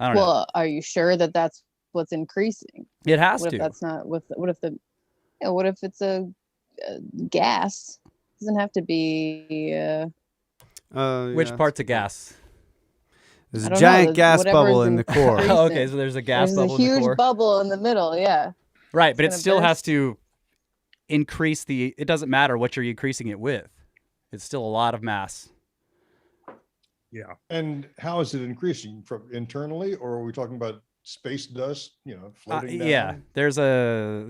I don't know. Well, are you sure that that's what's increasing? It has what to. If that's not what if it's a gas? It doesn't have to be. Which part's a gas? There's a giant gas bubble in the core. Okay, so there's a gas bubble in the core. There's a huge bubble in the middle, yeah. Right, but it still has to increase it doesn't matter what you're increasing it with. It's still a lot of mass. Yeah. And how is it increasing? From internally, or are we talking about space dust, floating down? Yeah, there's a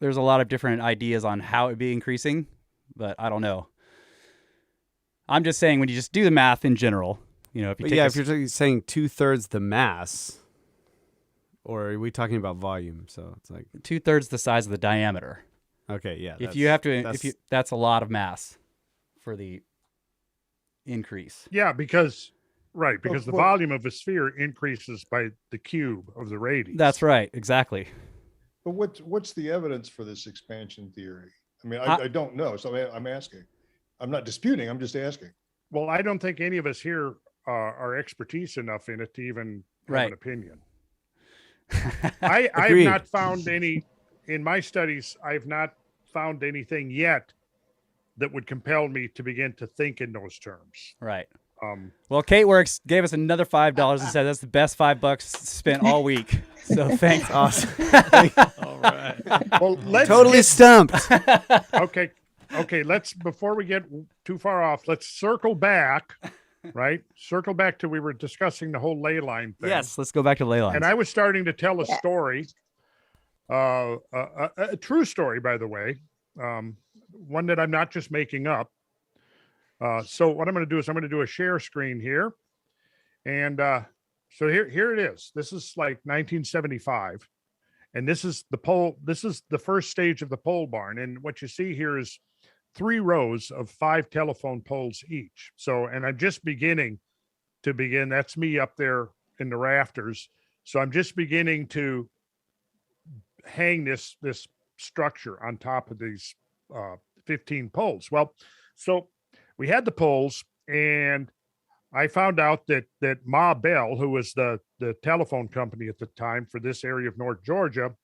lot of different ideas on how it'd be increasing, but I don't know. I'm just saying when you just do the math in general, if you if you're saying 2/3 the mass, or are we talking about volume? So it's like 2/3 the size of the diameter. Okay, yeah. That's a lot of mass for the increase. Yeah, because the volume of a sphere increases by the cube of the radius. That's right, exactly. But what's the evidence for this expansion theory? I mean, I don't know, so I'm asking. I'm not disputing. I'm just asking. Well, I don't think any of us here are expertise enough in it to even have an opinion. I have not found any in my studies. I've not found anything yet that would compel me to begin to think in those terms. Right. Well, Kate Works gave us another $5 and said that's the best $5 spent all week. So thanks. Awesome. All right. Well, let's totally stumped. Okay. Let's, before we get too far off, let's circle back, right? Circle back to we were discussing the whole ley line thing. Yes, let's go back to ley lines. And I was starting to tell a story, a true story, by the way, one that I'm not just making up. So what I'm going to do is I'm going to do a share screen here. And so here it is. This is like 1975. And this is the pole. This is the first stage of the pole barn. And what you see here is 3 rows of 5 telephone poles each. So, and I'm just beginning. That's me up there in the rafters. So I'm just beginning to hang this structure on top of these 15 poles. Well, so we had the poles, and I found out that Ma Bell, who was the telephone company at the time for this area of North Georgia,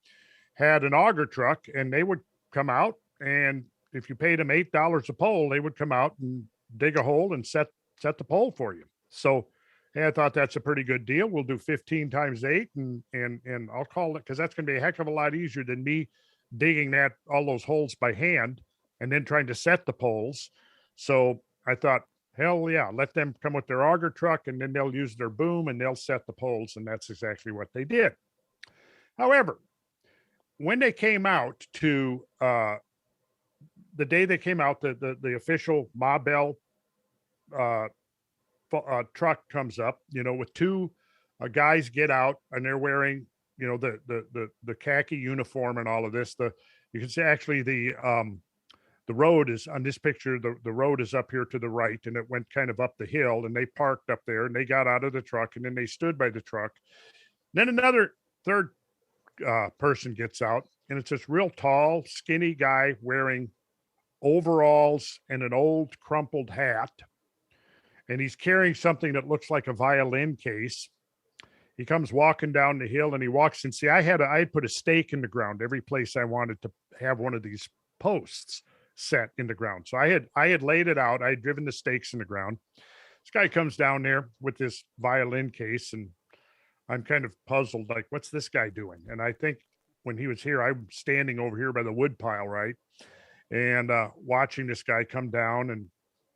had an auger truck, and they would come out, and if you paid them $8 a pole, they would come out and dig a hole and set the pole for you. So hey, I thought that's a pretty good deal. We'll do 15 times 8, and I'll call it, because that's going to be a heck of a lot easier than me digging all those holes by hand and then trying to set the poles. So I thought, hell yeah, let them come with their auger truck, and then they'll use their boom and they'll set the poles. And that's exactly what they did. However, when they came out to the day they came out, the official Ma Bell truck comes up, with two guys get out, and they're wearing, the khaki uniform and all of this. You can see actually the road is on this picture. The road is up here to the right, and it went kind of up the hill, and they parked up there, and they got out of the truck, and then they stood by the truck. Then another third person gets out, and it's this real tall, skinny guy wearing overalls and an old crumpled hat. And he's carrying something that looks like a violin case. He comes walking down the hill, and he walks and see, I had put a stake in the ground every place I wanted to have one of these posts set in the ground. So I had laid it out. I had driven the stakes in the ground. This guy comes down there with this violin case, and I'm kind of puzzled, like, what's this guy doing? And I think when he was here, I'm standing over here by the wood pile, right? And watching this guy come down, and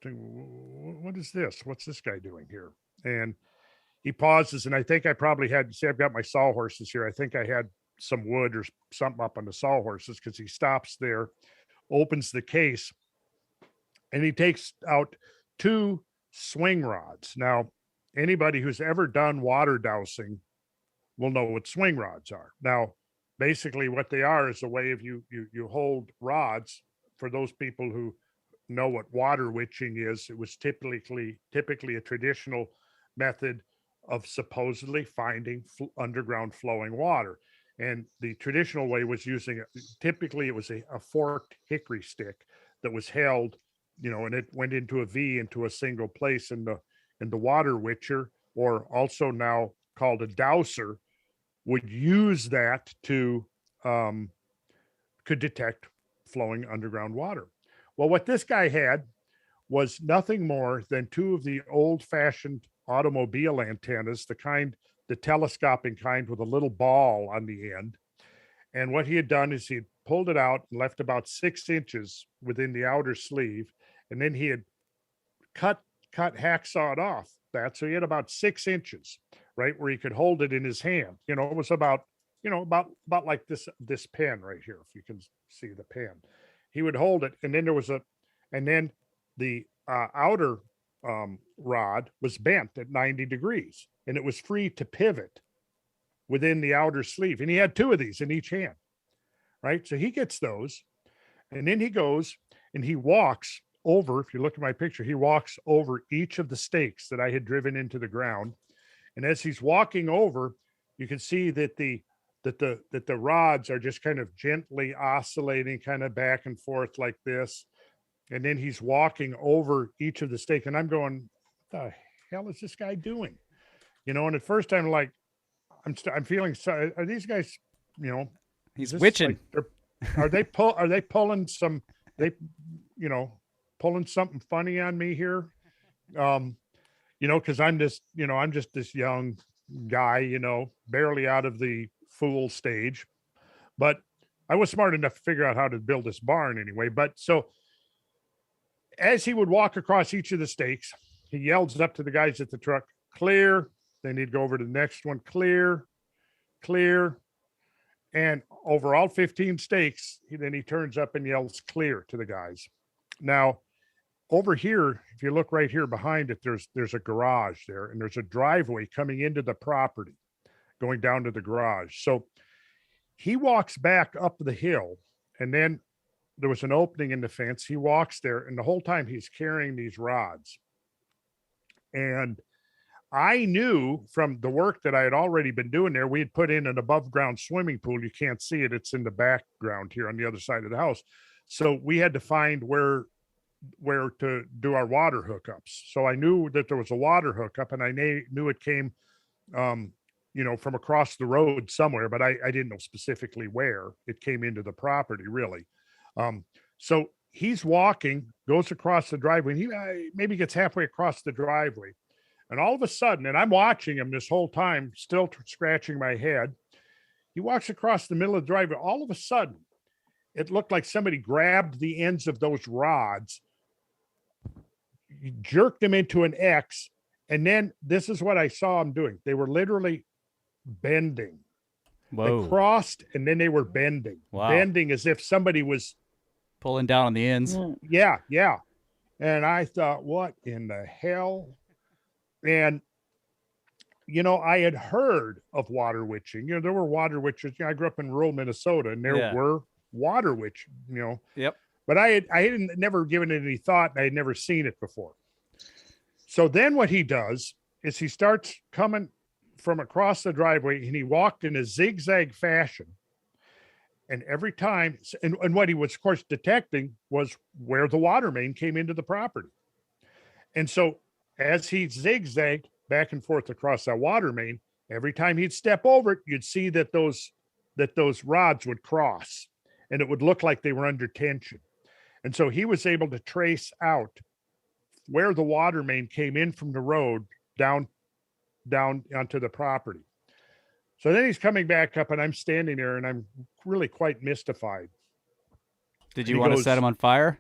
think, what is this? What's this guy doing here? And he pauses, and I think I probably had, see, I've got my sawhorses here. I think I had some wood or something up on the sawhorses, because he stops there, opens the case, and he takes out 2 swing rods. Now, anybody who's ever done water dowsing will know what swing rods are. Now, basically what they are is a way of you hold rods. For those people who know what water witching is, it was typically a traditional method of supposedly finding underground flowing water. And the traditional way was using, typically it was a forked hickory stick that was held, and it went into a V into a single place. And the water witcher, or also now called a dowser, would use that to could detect flowing underground water. Well, what this guy had was nothing more than 2 of the old-fashioned automobile antennas, the telescoping kind with a little ball on the end. And what he had done is he had pulled it out and left about 6 inches within the outer sleeve, and then he had hacksawed off that, so he had about 6 inches, right, where he could hold it in his hand. It was about like this pen right here, if you can see the pen. He would hold it, and then then the outer rod was bent at 90 degrees, and it was free to pivot within the outer sleeve. And he had 2 of these in each hand, right? So he gets those, and then he goes and he walks over, if you look at my picture, he walks over each of the stakes that I had driven into the ground. And as he's walking over, you can see that the rods are just kind of gently oscillating, kind of back and forth like this. And then he's walking over each of the stakes, and I'm going, what the hell is this guy doing? And at first I'm like, I'm feeling, so are these guys, he's witching. Like, are they pulling some, pulling something funny on me here? Cause I'm just this young guy, barely out of the fool stage, but I was smart enough to figure out how to build this barn anyway. But so as he would walk across each of the stakes, he yells up to the guys at the truck, clear. Then he'd go over to the next one, clear, clear. And over all 15 stakes, then he turns up and yells clear to the guys. Now, over here, if you look right here behind it, there's a garage there, and there's a driveway coming into the property, going down to the garage. So he walks back up the hill, and then there was an opening in the fence. He walks there, and the whole time he's carrying these rods. And I knew from the work that I had already been doing there, we had put in an above ground swimming pool. You can't see it. It's in the background here on the other side of the house. So we had to find where to do our water hookups. So I knew that there was a water hookup, and I knew it came, from across the road somewhere, but I didn't know specifically where it came into the property, really. So he's walking, goes across the driveway, and he maybe gets halfway across the driveway. And all of a sudden, and I'm watching him this whole time, still scratching my head, he walks across the middle of the driveway. All of a sudden, it looked like somebody grabbed the ends of those rods, jerked them into an X, and then this is what I saw him doing. They were literally bending. Whoa. They crossed, and then they were bending. Wow. Bending as if somebody was pulling down on the ends. Yeah. And I thought, what in the hell? And, I had heard of water witching. There were water witches. I grew up in rural Minnesota, and there were water witch, Yep. But I had never given it any thought, and I had never seen it before. So then what he does is he starts coming from across the driveway, and he walked in a zigzag fashion. And every time, and what he was, of course, detecting was where the water main came into the property. And so as he zigzagged back and forth across that water main, every time he'd step over it, you'd see that those rods would cross, and it would look like they were under tension. And so he was able to trace out where the water main came in from the road down onto the property. So then he's coming back up, and I'm standing there, and I'm really quite mystified. Did you want to set him on fire?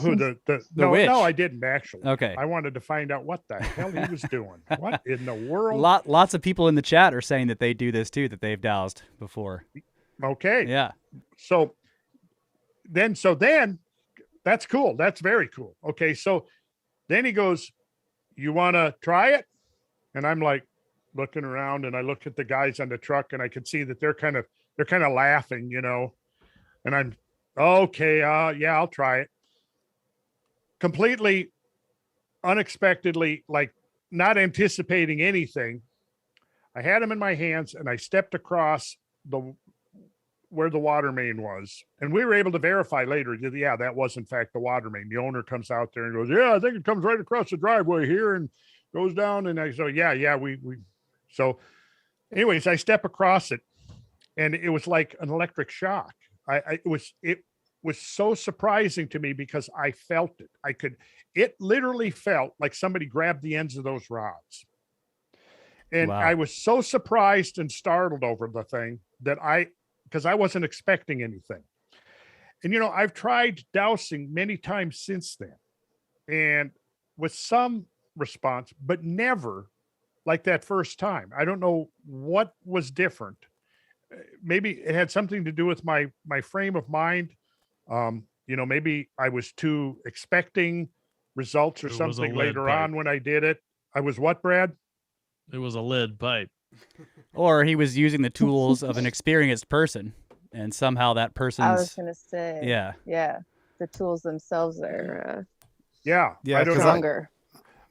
Who the witch? No, I didn't actually. Okay. I wanted to find out what the hell he was doing. What in the world? Lots of people in the chat are saying that they do this too, that they've dowsed before. Okay. Yeah. So then that's cool. That's very cool. Okay. So then he goes, "You want to try it?" And I'm like looking around, and I look at the guys on the truck, and I can see that they're kind of laughing, and I'm okay. Yeah, I'll try it. Completely unexpectedly, like not anticipating anything, I had him in my hands, and I stepped across where the water main was, and we were able to verify later that that was in fact the water main. The owner comes out there and goes, "Yeah, I think it comes right across the driveway here and goes down." And I said, "Yeah, we." So, anyways, I step across it, and it was like an electric shock. It was so surprising to me because I felt it. It literally felt like somebody grabbed the ends of those rods. And wow. I was so surprised and startled over the thing because I wasn't expecting anything. And, I've tried dowsing many times since then, and with some response, but never like that first time. I don't know what was different. Maybe it had something to do with my frame of mind. Maybe I was too expecting results or something later on when I did it. I was what, Brad? It was a lead pipe. Or he was using the tools of an experienced person, and somehow that person's... I was going to say. Yeah. The tools themselves are I don't stronger.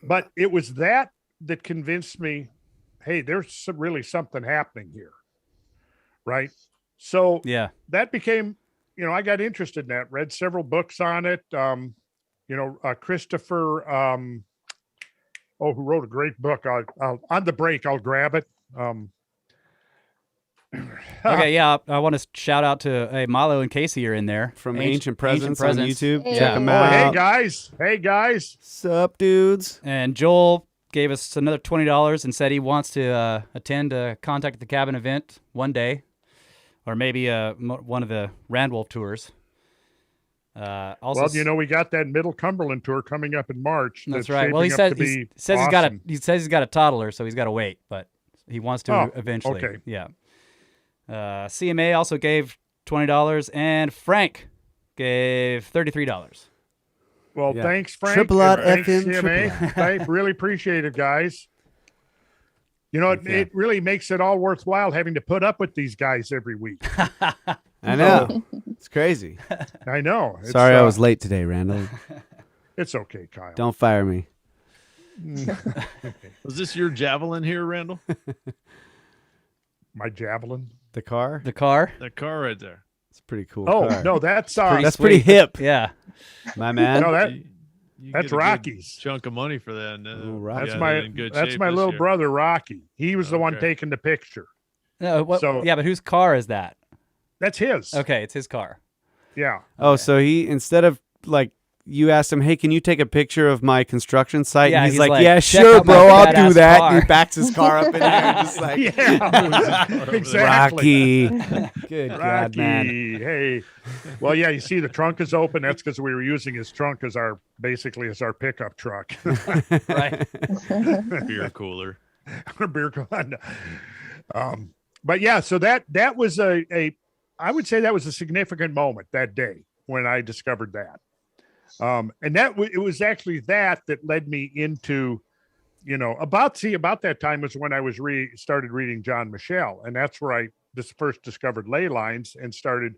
But it was that convinced me, hey, there's really something happening here. Right? So that became... I got interested in that, read several books on it. Christopher, who wrote a great book. I'll on the break, I'll grab it. Okay, yeah, I want to shout out to Milo and Casey are in there from Ancient Presence on YouTube. Hey. Check them out. Hey guys. Sup, dudes? And Joel gave us another $20 and said he wants to attend a Contact at the Cabin event one day. Or maybe one of the Randwolf tours. Also, we got that Middle Cumberland tour coming up in March. That's right. Well, he says he's got a toddler, so he's got to wait, but he wants to eventually. Okay. Yeah. CMA also gave $20, and Frank gave $33. Well, thanks, Frank. Triple out Thanks, FM. CMA. I really appreciate it, guys. It really makes it all worthwhile having to put up with these guys every week. I know. It's crazy. I know. Sorry I was late today, Randall. It's okay, Kyle. Don't fire me. Was this your javelin here, Randall? My javelin. The car? The car? That car right there. It's a pretty cool Oh car. no, that's That's pretty hip. Yeah. My man. no, that You that's get a good Rocky's. chunk of money for that. Oh, Rocky. That's Yeah, my they're in good that's shape my this little year. brother Rocky. He was the one Okay. taking the picture. No, what, So- yeah, but whose car is that? That's his. Okay, it's his car. Yeah. Oh, so he, instead of like, you asked him, hey, can you take a picture of my construction site? Yeah, and he's he's like, like, yeah, check sure, out my bro, I'll do badass that. car. And he backs his car up in there, just like, Yeah. exactly. Rocky. Good God, man. Rocky. Hey. Well, yeah, you see the trunk is open. That's because we were using his trunk as our pickup truck. Right. Beer cooler. Our beer can. But yeah, so that was a I would say that was a significant moment that day when I discovered that. And it was actually that led me into, about that time was when I was started reading John Michell, and that's where I first discovered ley lines and started,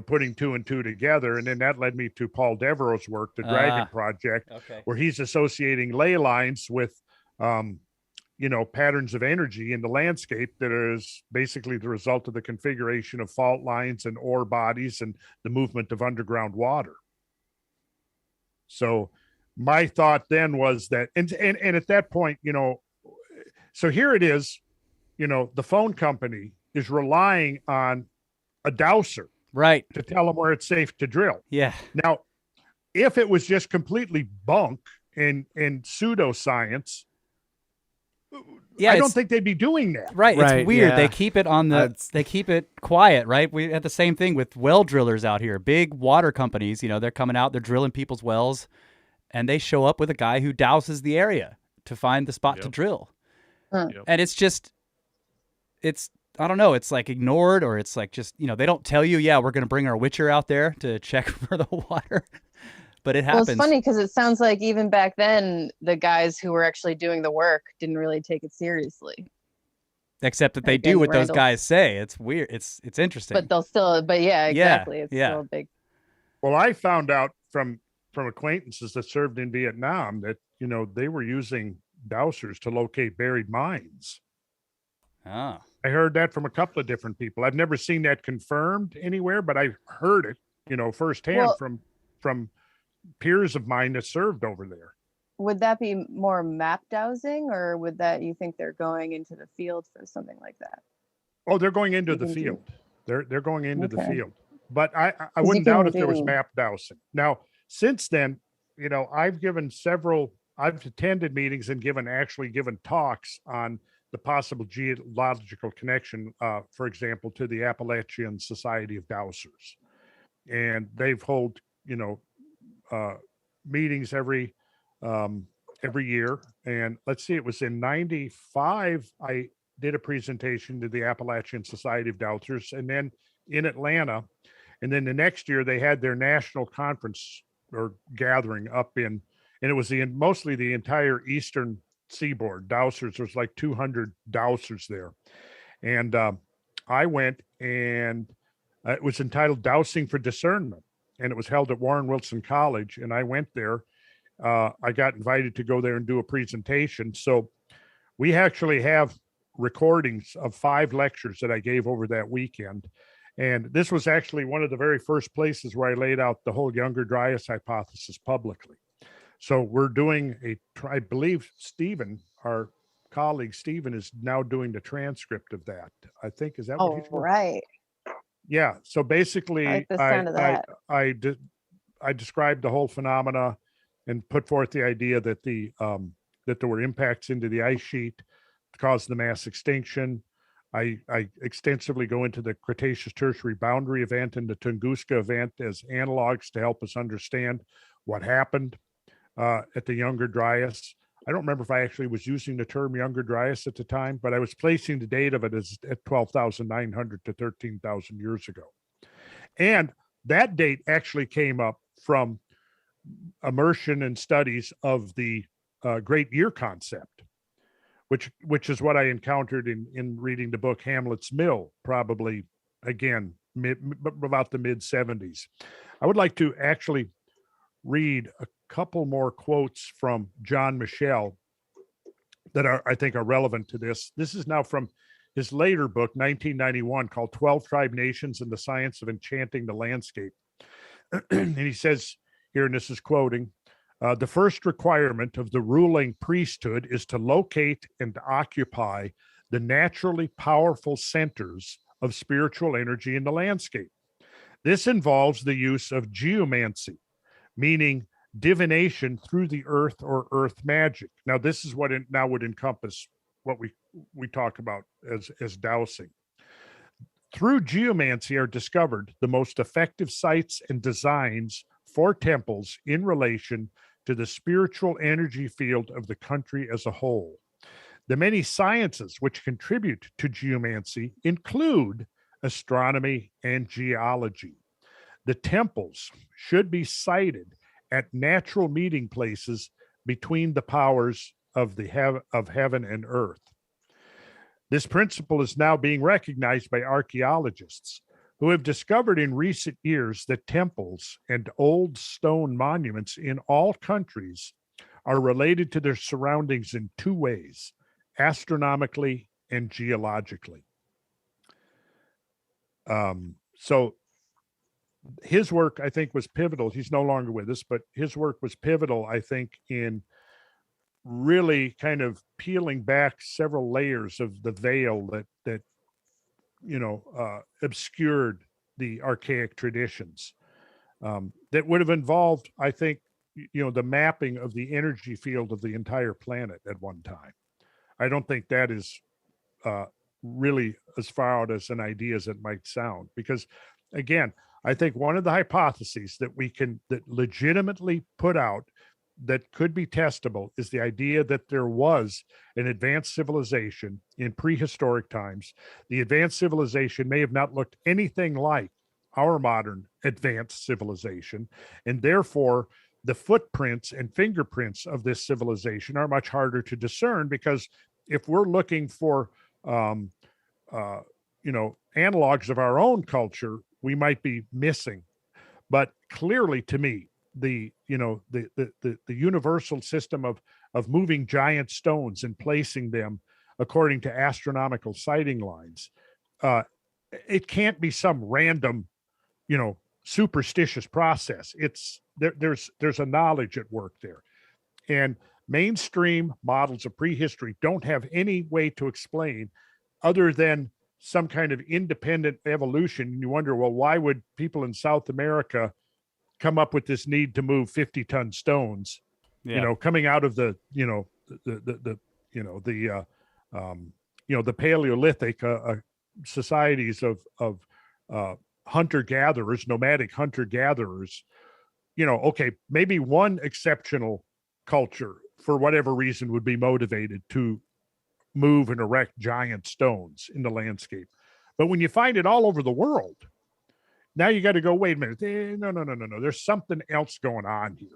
putting two and two together, and then that led me to Paul Devereaux's work, the Dragon Project, Okay. where he's associating ley lines with, patterns of energy in the landscape that is basically the result of the configuration of fault lines and ore bodies and the movement of underground water. So my thought then was that, and at that point, so here it is, the phone company is relying on a dowser Right. to tell them where it's safe to drill. Yeah. Now, if it was just completely bunk and pseudoscience, Yeah, I don't it's- think they'd be doing that. Right. Right, It's weird. yeah. They keep it on the they keep it quiet, right? We had the same thing with well drillers out here. Big water companies, they're coming out, they're drilling people's wells, and they show up with a guy who douses the area to find the spot to Yep. drill. Yep. And it's I don't know, it's like ignored, or it's like just, they don't tell you, yeah, we're going to bring our witcher out there to check for the water. But it happens. Well, it's funny because it sounds like even back then, the guys who were actually doing the work didn't really take it seriously. Except that they Again, do what those Randall. guys say. It's weird. It's interesting. But yeah, exactly. It's yeah. still a big. Well, I found out from acquaintances that served in Vietnam that, they were using dowsers to locate buried mines. Ah. I heard that from a couple of different people. I've never seen that confirmed anywhere, but I heard it, firsthand Well- from peers of mine that served over there. Would that be more map dowsing, or would that you think they're going into the field for something like that? Oh, they're going into You the can do- field. They're going into the Okay. field. But I 'Cause wouldn't you doubt can if there was do- map dowsing. Now, since then, I've attended meetings and given talks on the possible geological connection, for example, to the Appalachian Society of Dowsers. And they've hold, meetings every year. And let's see, it was in 95, I did a presentation to the Appalachian Society of Dowsers, and then in Atlanta. And then the next year they had their national conference or gathering up in, and it was mostly the entire Eastern seaboard. Dowsers, there's like 200 dowsers there. And I went, and it was entitled Dowsing for Discernment. And it was held at Warren Wilson College. And I went there. I got invited to go there and do a presentation. So we actually have recordings of 5 lectures that I gave over that weekend. And this was actually one of the very first places where I laid out the whole Younger Dryas hypothesis publicly. So we're doing I believe Stephen, our colleague Stephen, is now doing the transcript of that. I think, is that what Oh, he's working? right. Yeah. So basically, I like the sound of that. I described the whole phenomena and put forth the idea that that there were impacts into the ice sheet to cause the mass extinction. I extensively go into the Cretaceous Tertiary boundary event and the Tunguska event as analogs to help us understand what happened at the Younger Dryas. I don't remember if I actually was using the term Younger Dryas at the time, but I was placing the date of it as at 12,900 to 13,000 years ago. And that date actually came up from immersion and studies of the Great Year concept, which is what I encountered in reading the book Hamlet's Mill, probably again about the mid 70s. I would like to actually read a couple more quotes from John Michell that are, I think, are relevant to this. This is now from his later book, 1991, called 12 Tribe Nations and the Science of Enchanting the Landscape. And he says here, and this is quoting, the first requirement of the ruling priesthood is to locate and occupy the naturally powerful centers of spiritual energy in the landscape. This involves the use of geomancy, meaning divination through the earth or earth magic. Now, this is what it now would encompass what we talk about as dowsing. Through geomancy are discovered the most effective sites and designs for temples in relation to the spiritual energy field of the country as a whole. The many sciences which contribute to geomancy include astronomy and geology. The temples should be sited at natural meeting places between the powers of heaven and earth. This principle is now being recognized by archaeologists who have discovered in recent years that temples and old stone monuments in all countries are related to their surroundings in two ways, astronomically and geologically. So his work, I think, was pivotal. He's no longer with us, but his work was pivotal, I think, in really kind of peeling back several layers of the veil that obscured the archaic traditions that would have involved, I think, the mapping of the energy field of the entire planet at one time. I don't think that is really as far out as an idea as it might sound, because again, I think one of the hypotheses that legitimately put out that could be testable is the idea that there was an advanced civilization in prehistoric times. The advanced civilization may have not looked anything like our modern advanced civilization, and therefore the footprints and fingerprints of this civilization are much harder to discern, because if we're looking for analogs of our own culture, we might be missing. But clearly, to me, the universal system of moving giant stones and placing them according to astronomical sighting lines, it can't be some random, superstitious process. It's there's a knowledge at work there, and mainstream models of prehistory don't have any way to explain other than some kind of independent evolution. And you wonder, well, why would people in South America come up with this need to move 50-ton stones, coming out of the Paleolithic societies of hunter-gatherers, nomadic hunter-gatherers. Okay, maybe one exceptional culture, for whatever reason, would be motivated to move and erect giant stones in the landscape. But when you find it all over the world, now you got to go, wait a minute. No. There's something else going on here.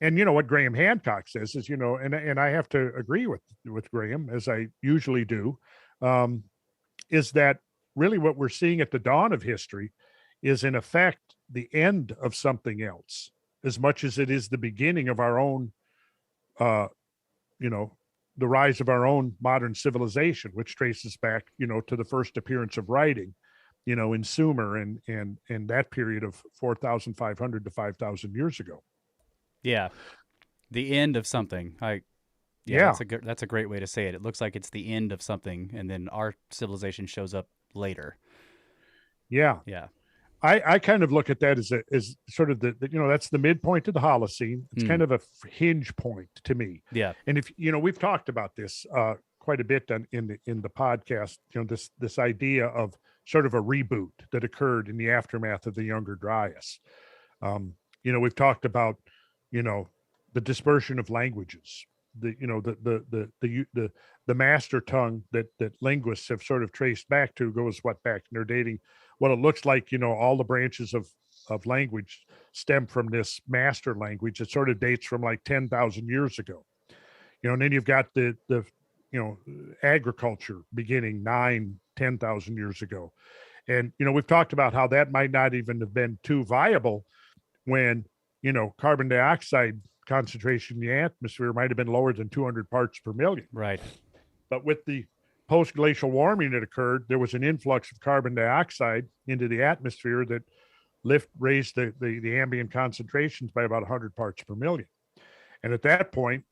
And what Graham Hancock says is, and I have to agree with Graham, as I usually do, is that really what we're seeing at the dawn of history is, in effect, the end of something else, as much as it is the beginning of our own, the rise of our own modern civilization, which traces back, to the first appearance of writing, in Sumer and that period of 4,500 to 5,000 years ago. Yeah. The end of something. Yeah. That's a great way to say it. It looks like it's the end of something, and then our civilization shows up later. Yeah. Yeah. I kind of look at that as sort of the that's the midpoint of the Holocene. It's kind of a hinge point to me. Yeah. And if, we've talked about this quite a bit in the podcast, this idea of sort of a reboot that occurred in the aftermath of the Younger Dryas. We've talked about, the dispersion of languages, the master tongue that linguists have sort of traced back to goes back, and they're dating what it looks like, all the branches of language stem from this master language. It sort of dates from like 10,000 years ago, and then you've got the agriculture beginning 10,000 years ago. And, we've talked about how that might not even have been too viable when, carbon dioxide concentration in the atmosphere might have been lower than 200 parts per million. Right. But with the post-glacial warming that occurred, there was an influx of carbon dioxide into the atmosphere that raised the ambient concentrations by about 100 parts per million. And at that point,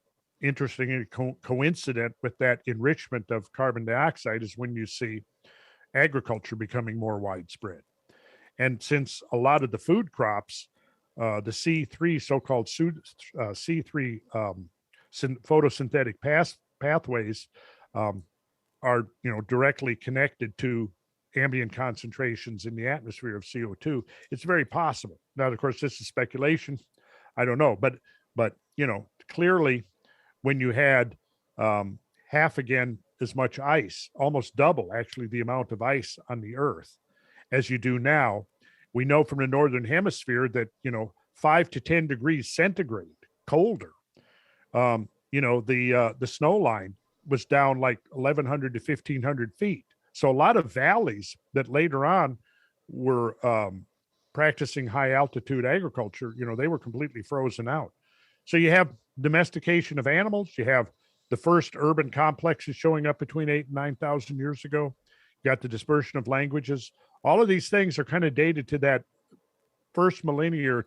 interestingly coincident with that enrichment of carbon dioxide is when you see agriculture becoming more widespread. And since a lot of the food crops, the C3, so-called C3 photosynthetic pathways are directly connected to ambient concentrations in the atmosphere of CO2, it's very possible. Now, of course, this is speculation. I don't know, but clearly, when you had half again as much ice, almost double actually the amount of ice on the Earth as you do now, we know from the northern hemisphere that 5 to 10 degrees centigrade colder. The snow line was down like 1,100 to 1,500 feet. So a lot of valleys that later on were practicing high altitude agriculture, they were completely frozen out. So you have domestication of animals. You have the first urban complexes showing up between 8,000 and 9,000 years ago. You got the dispersion of languages. All of these things are kind of dated to that first millennia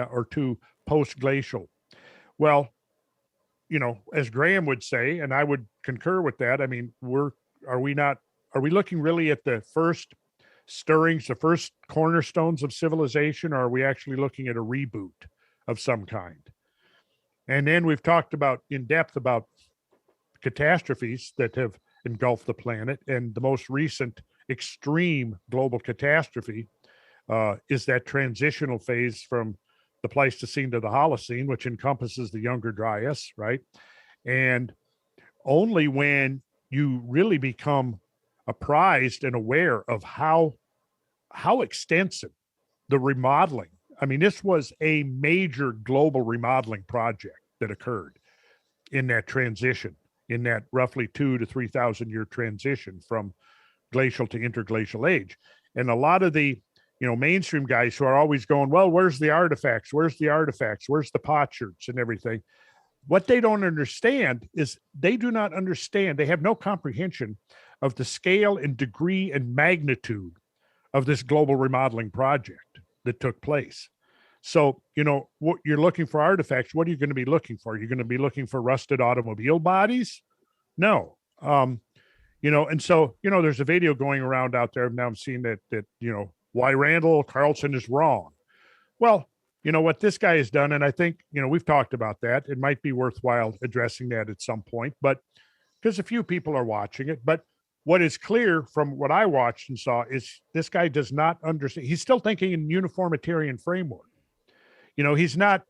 or two post-glacial. Well, as Graham would say, and I would concur with that, I mean, are we looking really at the first stirrings, the first cornerstones of civilization, or are we actually looking at a reboot of some kind? And then we've talked about in depth about catastrophes that have engulfed the planet, and the most recent extreme global catastrophe is that transitional phase from the Pleistocene to the Holocene, which encompasses the Younger Dryas, right? And only when you really become apprised and aware of how extensive the remodeling. I mean, this was a major global remodeling project that occurred in that transition, in that roughly 2,000 to 3,000 year transition from glacial to interglacial age. And a lot of the mainstream guys who are always going, well, where's the artifacts? Where's the artifacts? Where's the potsherds and everything? What they don't understand is they do not understand. They have no comprehension of the scale and degree and magnitude of this global remodeling project that took place. So, what you're looking for artifacts, what are you going to be looking for? You're going to be looking for rusted automobile bodies? No. And so, there's a video going around out there. Now I'm seeing that why Randall Carlson is wrong. Well, what this guy has done, and I think, we've talked about that. It might be worthwhile addressing that at some point, but because a few people are watching it. But what is clear from what I watched and saw is this guy does not understand. He's still thinking in uniformitarian framework. He's not,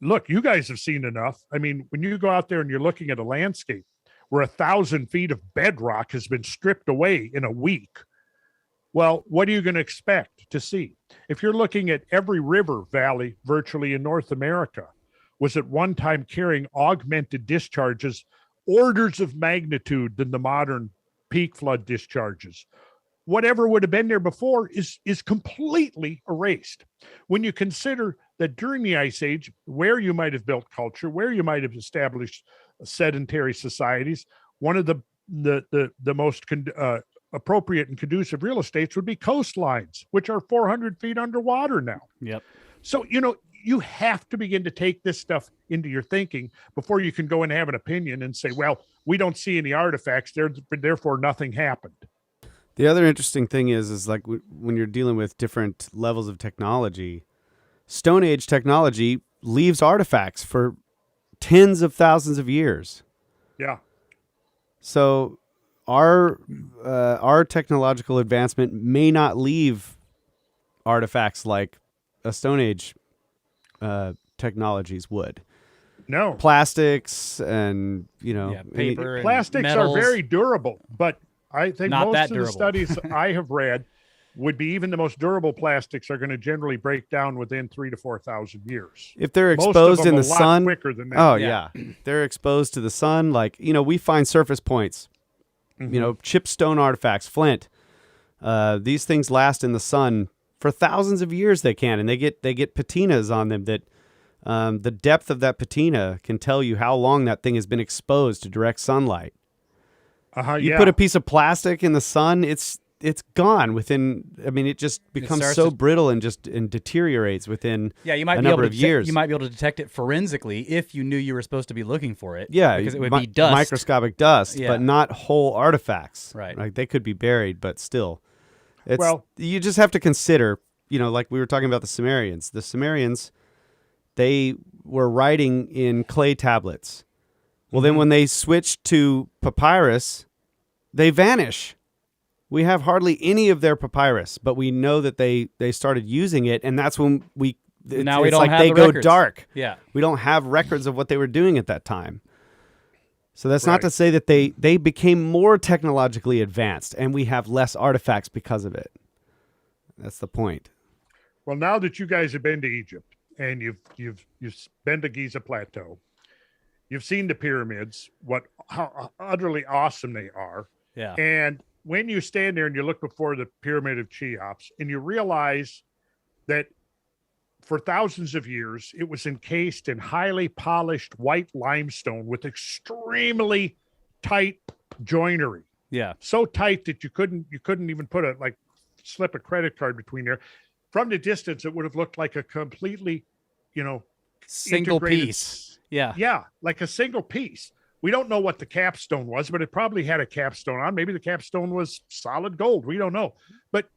look, you guys have seen enough. I mean, when you go out there and you're looking at a landscape where 1,000 feet of bedrock has been stripped away in a week, well, what are you going to expect to see? If you're looking at every river valley virtually in North America was at one time carrying augmented discharges orders of magnitude than the modern peak flood discharges. Whatever would have been there before is completely erased. When you consider that during the Ice Age, where you might have built culture, where you might have established sedentary societies, one of the most appropriate and conducive real estates would be coastlines, which are 400 feet underwater now. Yep. So, you have to begin to take this stuff into your thinking before you can go and have an opinion and say, well, we don't see any artifacts there, therefore nothing happened. The other interesting thing is like when you're dealing with different levels of technology, Stone Age technology leaves artifacts for tens of thousands of years. Yeah. So our technological advancement may not leave artifacts like a Stone Age technologies would. No. Plastics and, paper. Plastics are very durable, but I think Not most of durable. the studies I have read would be even the most durable plastics are going to generally break down within 3,000 to 4,000 years. If they're Most of exposed them in a the lot sun, quicker than that. oh yeah, they're exposed to the sun. Like we find surface points, chipped stone artifacts, flint. These things last in the sun for thousands of years. They can, and they get patinas on them that The depth of that patina can tell you how long that thing has been exposed to direct sunlight. You put a piece of plastic in the sun, it's gone within. I mean, it just becomes so brittle and deteriorates within you might a be number able of to years. You might be able to detect it forensically if you knew you were supposed to be looking for it. Yeah, because it would be dust, microscopic dust, but not whole artifacts. Right. Like they could be buried, but still, you just have to consider. Like we were talking about the Sumerians. The Sumerians, they were writing in clay tablets. Well, then when they switched to papyrus, they vanish. We have hardly any of their papyrus, but we know that they started using it, and that's when we don't have they go records. Dark. Yeah, we don't have records of what they were doing at that time. So that's not to say that they became more technologically advanced, and we have less artifacts because of it. That's the point. Well, now that you guys have been to Egypt and you've been to Giza Plateau, you've seen the pyramids, how utterly awesome they are. Yeah. And when you stand there and you look before the Pyramid of Cheops and you realize that for thousands of years, it was encased in highly polished white limestone with extremely tight joinery. Yeah. So tight that you couldn't even slip a credit card between there. From the distance, it would have looked like a completely, single piece. Yeah. Yeah. Like a single piece. We don't know what the capstone was, but it probably had a capstone on. Maybe the capstone was solid gold. We don't know. But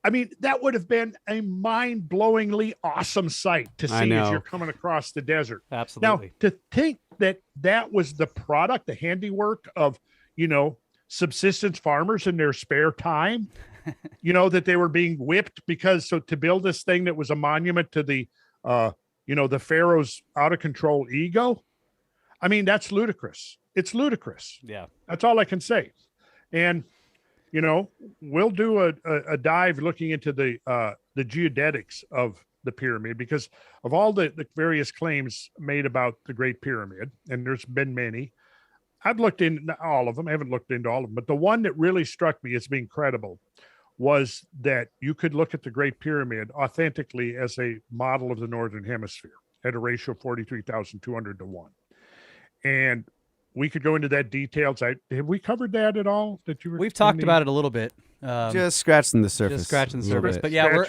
I mean, that would have been a mind-blowingly awesome sight to see as you're coming across the desert. Absolutely. Now, to think that was the product, the handiwork of, subsistence farmers in their spare time, that they were being whipped to build this thing that was a monument to the, the Pharaoh's out of control ego. I mean, that's ludicrous. It's ludicrous. Yeah. That's all I can say. And, we'll do a dive looking into the geodetics of the pyramid, because of all the various claims made about the Great Pyramid, and there's been many. I've looked into all of them. I haven't looked into all of them, but the one that really struck me as being credible was that you could look at the Great Pyramid authentically as a model of the Northern Hemisphere at a ratio of 43,200 to 1. And we could go into that details. Have we covered that at all? We've talked about it a little bit. Just scratching the surface. But yeah,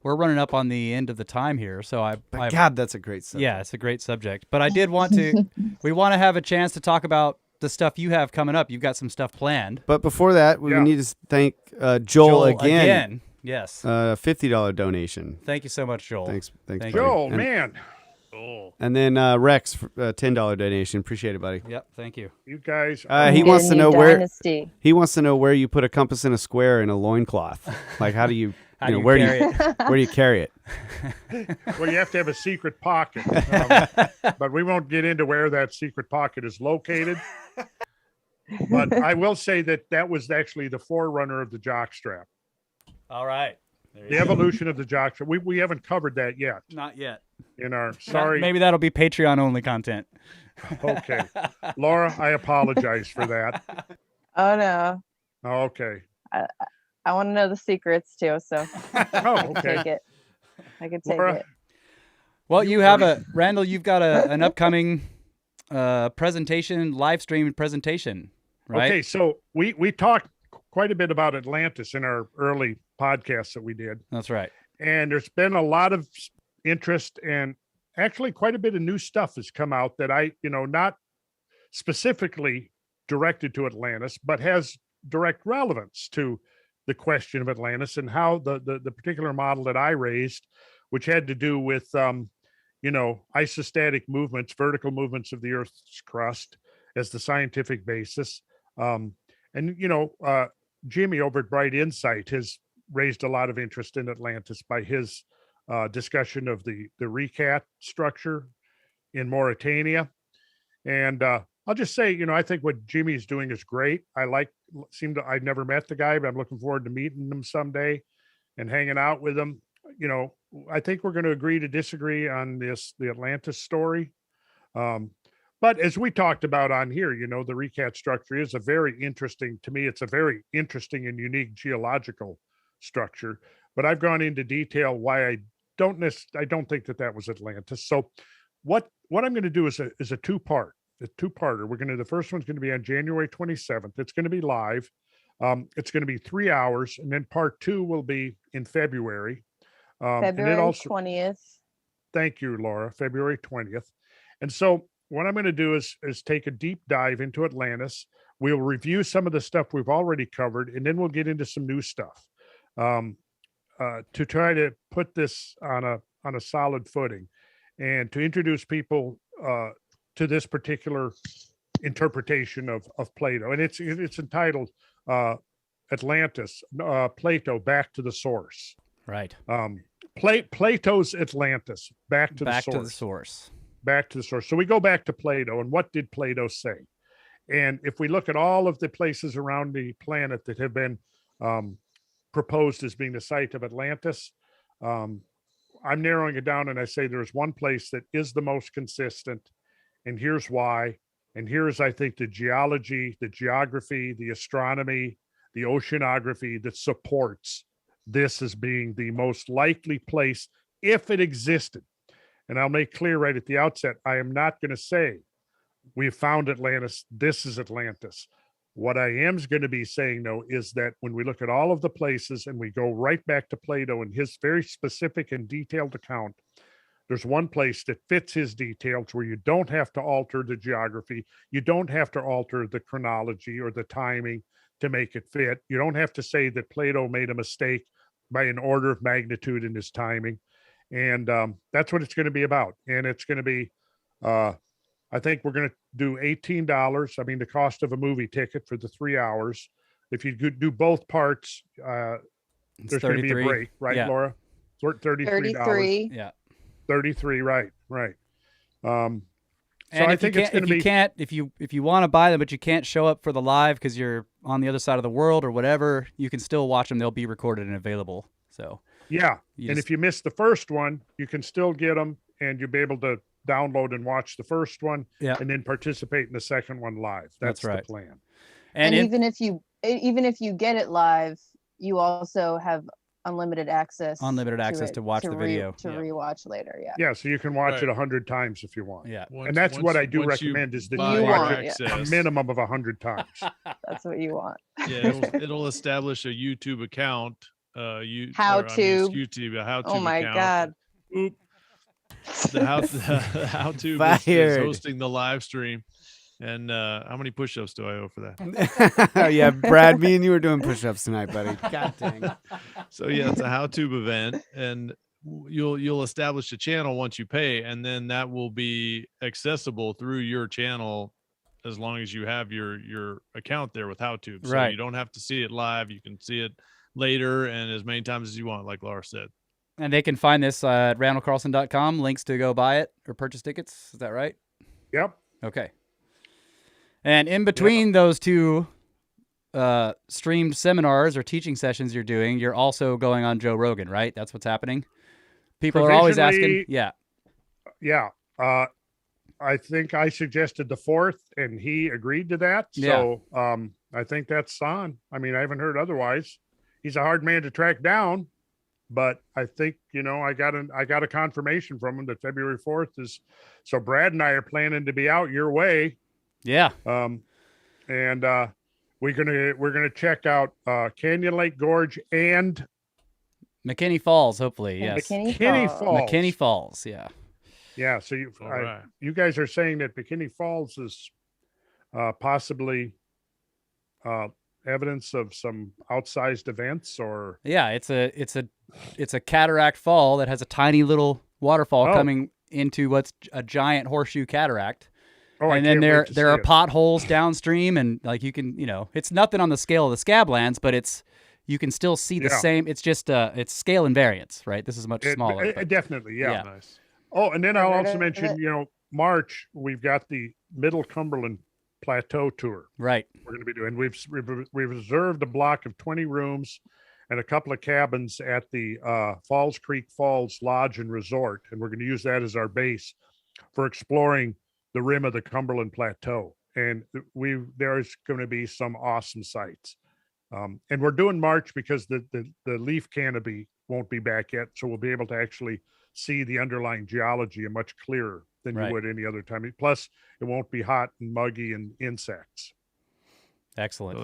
we're running up on the end of the time here. So God, that's a great subject. Yeah, it's a great subject. But I did want to, we want to have a chance to talk about the stuff you have coming up. You've got some stuff planned. But before that, we need to thank Joel again. Yes. $50 donation. Thank you so much, Joel. Thanks, Joel, man. And then Rex, $10 donation. Appreciate it, buddy. Yep, thank you. You guys. He wants to know where you put a compass in a square in a loincloth. Like, how do you, where do you carry it? Well, you have to have a secret pocket. But we won't get into where that secret pocket is located. But I will say that was actually the forerunner of the jockstrap. All right. The evolution of the jockstrap. We haven't covered that yet. Not yet. Maybe that'll be Patreon only content. Okay. Laura, I apologize for that. Oh, no. Okay. I want to know the secrets too, so okay. I can take Laura, it. Well, Randall, you've got an upcoming presentation, live stream presentation, right? Okay, so we talked quite a bit about Atlantis in our early podcasts that we did. That's right. And there's been a lot of interest, and actually quite a bit of new stuff has come out that I, not specifically directed to Atlantis, but has direct relevance to the question of Atlantis and how the particular model that I raised, which had to do with, isostatic movements, vertical movements of the Earth's crust as the scientific basis. Jimmy over at Bright Insight has raised a lot of interest in Atlantis by his discussion of the recat structure in Mauritania. And I'll just say, I think what Jimmy's doing is great. I've never met the guy, but I'm looking forward to meeting him someday and hanging out with him. I think we're going to agree to disagree on the Atlantis story. But as we talked about on here, the recat structure is it's a very interesting and unique geological structure. But I've gone into detail why I I don't think that was Atlantis. So what I'm going to do is a two-parter. The first one's going to be on January 27th. It's going to be live. It's going to be 3 hours, and then part 2 will be in February. February 20th. Thank you, Laura. February 20th. And so what I'm going to do is take a deep dive into Atlantis. We'll review some of the stuff we've already covered, and then we'll get into some new stuff to try to put this on a solid footing, and to introduce people to this particular interpretation of Plato. And it's entitled Atlantis, Plato, Back to the Source. Right. Plato's Atlantis, back to the source. Back to the source. So we go back to Plato, and what did Plato say? And if we look at all of the places around the planet that have been proposed as being the site of Atlantis, I'm narrowing it down, and I say there's one place that is the most consistent, and here's why. And here's, I think, the geology, the geography, the astronomy, the oceanography that supports this as being the most likely place if it existed. And I'll make clear right at the outset, I am not going to say we've found Atlantis, this is Atlantis. What I am going to be saying, though, is that when we look at all of the places and we go right back to Plato and his very specific and detailed account, there's one place that fits his details where you don't have to alter the geography. You don't have to alter the chronology or the timing to make it fit. You don't have to say that Plato made a mistake by an order of magnitude in his timing. And that's what it's going to be about. And it's going to be, I think we're going to do $18. I mean, the cost of a movie ticket for the 3 hours. If you could do both parts, there's going to be a break, right, yeah. Laura? $33. 33. Yeah. 33, right. And so I think it's going to be, if you want to buy them, but you can't show up for the live because you're on the other side of the world or whatever, you can still watch them. They'll be recorded and available. So yeah, and if you missed the first one, you can still get them, and you'll be able to download and watch the first one, and then participate in the second one live. That's right. The plan. And even if you get it live, you also have unlimited access to watch the video to rewatch later. Yeah, so you can watch it 100 times if you want. Yeah. And that's what I do recommend, is that you watch it a minimum of 100 times. That's what you want. Yeah, it'll establish a YouTube account. YouTube. Oh my God. Oop. The HowTube is hosting the live stream. And how many push-ups do I owe for that? Yeah, Brad, me and you were doing push-ups tonight, buddy. God dang. So yeah, it's a HowTube event, and you'll establish a channel once you pay, and then that will be accessible through your channel as long as you have your account there with HowTube. So you don't have to see it live. You can see it later and as many times as you want, like Laura said. And they can find this at randallcarlson.com. Links to go buy it or purchase tickets. Is that right? Yep. Okay. And in between those two streamed seminars or teaching sessions you're doing, you're also going on Joe Rogan, right? That's what's happening. People are always asking. Yeah. Yeah. I think I suggested the 4th, and he agreed to that. So I think that's on. I mean, I haven't heard otherwise. He's a hard man to track down, but I think, I got a confirmation from him that February 4th is. So Brad and I are planning to be out your way. Yeah. And we're gonna check out Canyon Lake Gorge and McKinney Falls, hopefully. Yes. McKinney Falls. Yeah. Yeah. So you guys are saying that McKinney Falls is possibly evidence of some outsized events, or it's a cataract fall that has a tiny little waterfall coming into what's a giant horseshoe cataract. Oh, and then there are potholes downstream, and like you can, it's nothing on the scale of the Scablands, but you can still see the same. It's just it's scale invariance, right? This is much smaller. Definitely, yeah. Nice. Oh, and then I'll also mention, March we've got the Middle Cumberland Plateau tour. Right. We're going to be doing. We've reserved a block of 20 rooms and a couple of cabins at the Falls Creek Falls Lodge and Resort, and we're going to use that as our base for exploring the rim of the Cumberland Plateau. And there's going to be some awesome sites. And we're doing March because the leaf canopy won't be back yet. So we'll be able to actually see the underlying geology much clearer than you would any other time. Plus, it won't be hot and muggy and insects. Excellent. So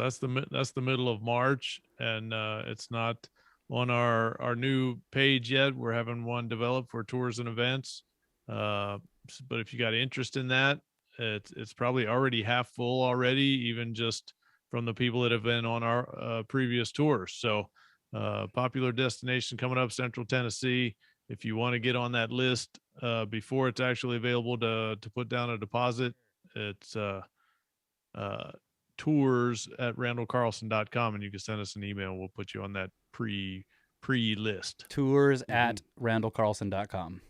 that's the middle of March, and it's not on our new page yet. We're having one developed for tours and events. But if you got interest in that, it's probably already half full already, even just from the people that have been on our previous tours. So popular destination coming up, Central Tennessee. If you want to get on that list before it's actually available to put down a deposit, it's tours@randallcarlson.com, and you can send us an email. We'll put you on that pre-list. Tours@randallcarlson.com.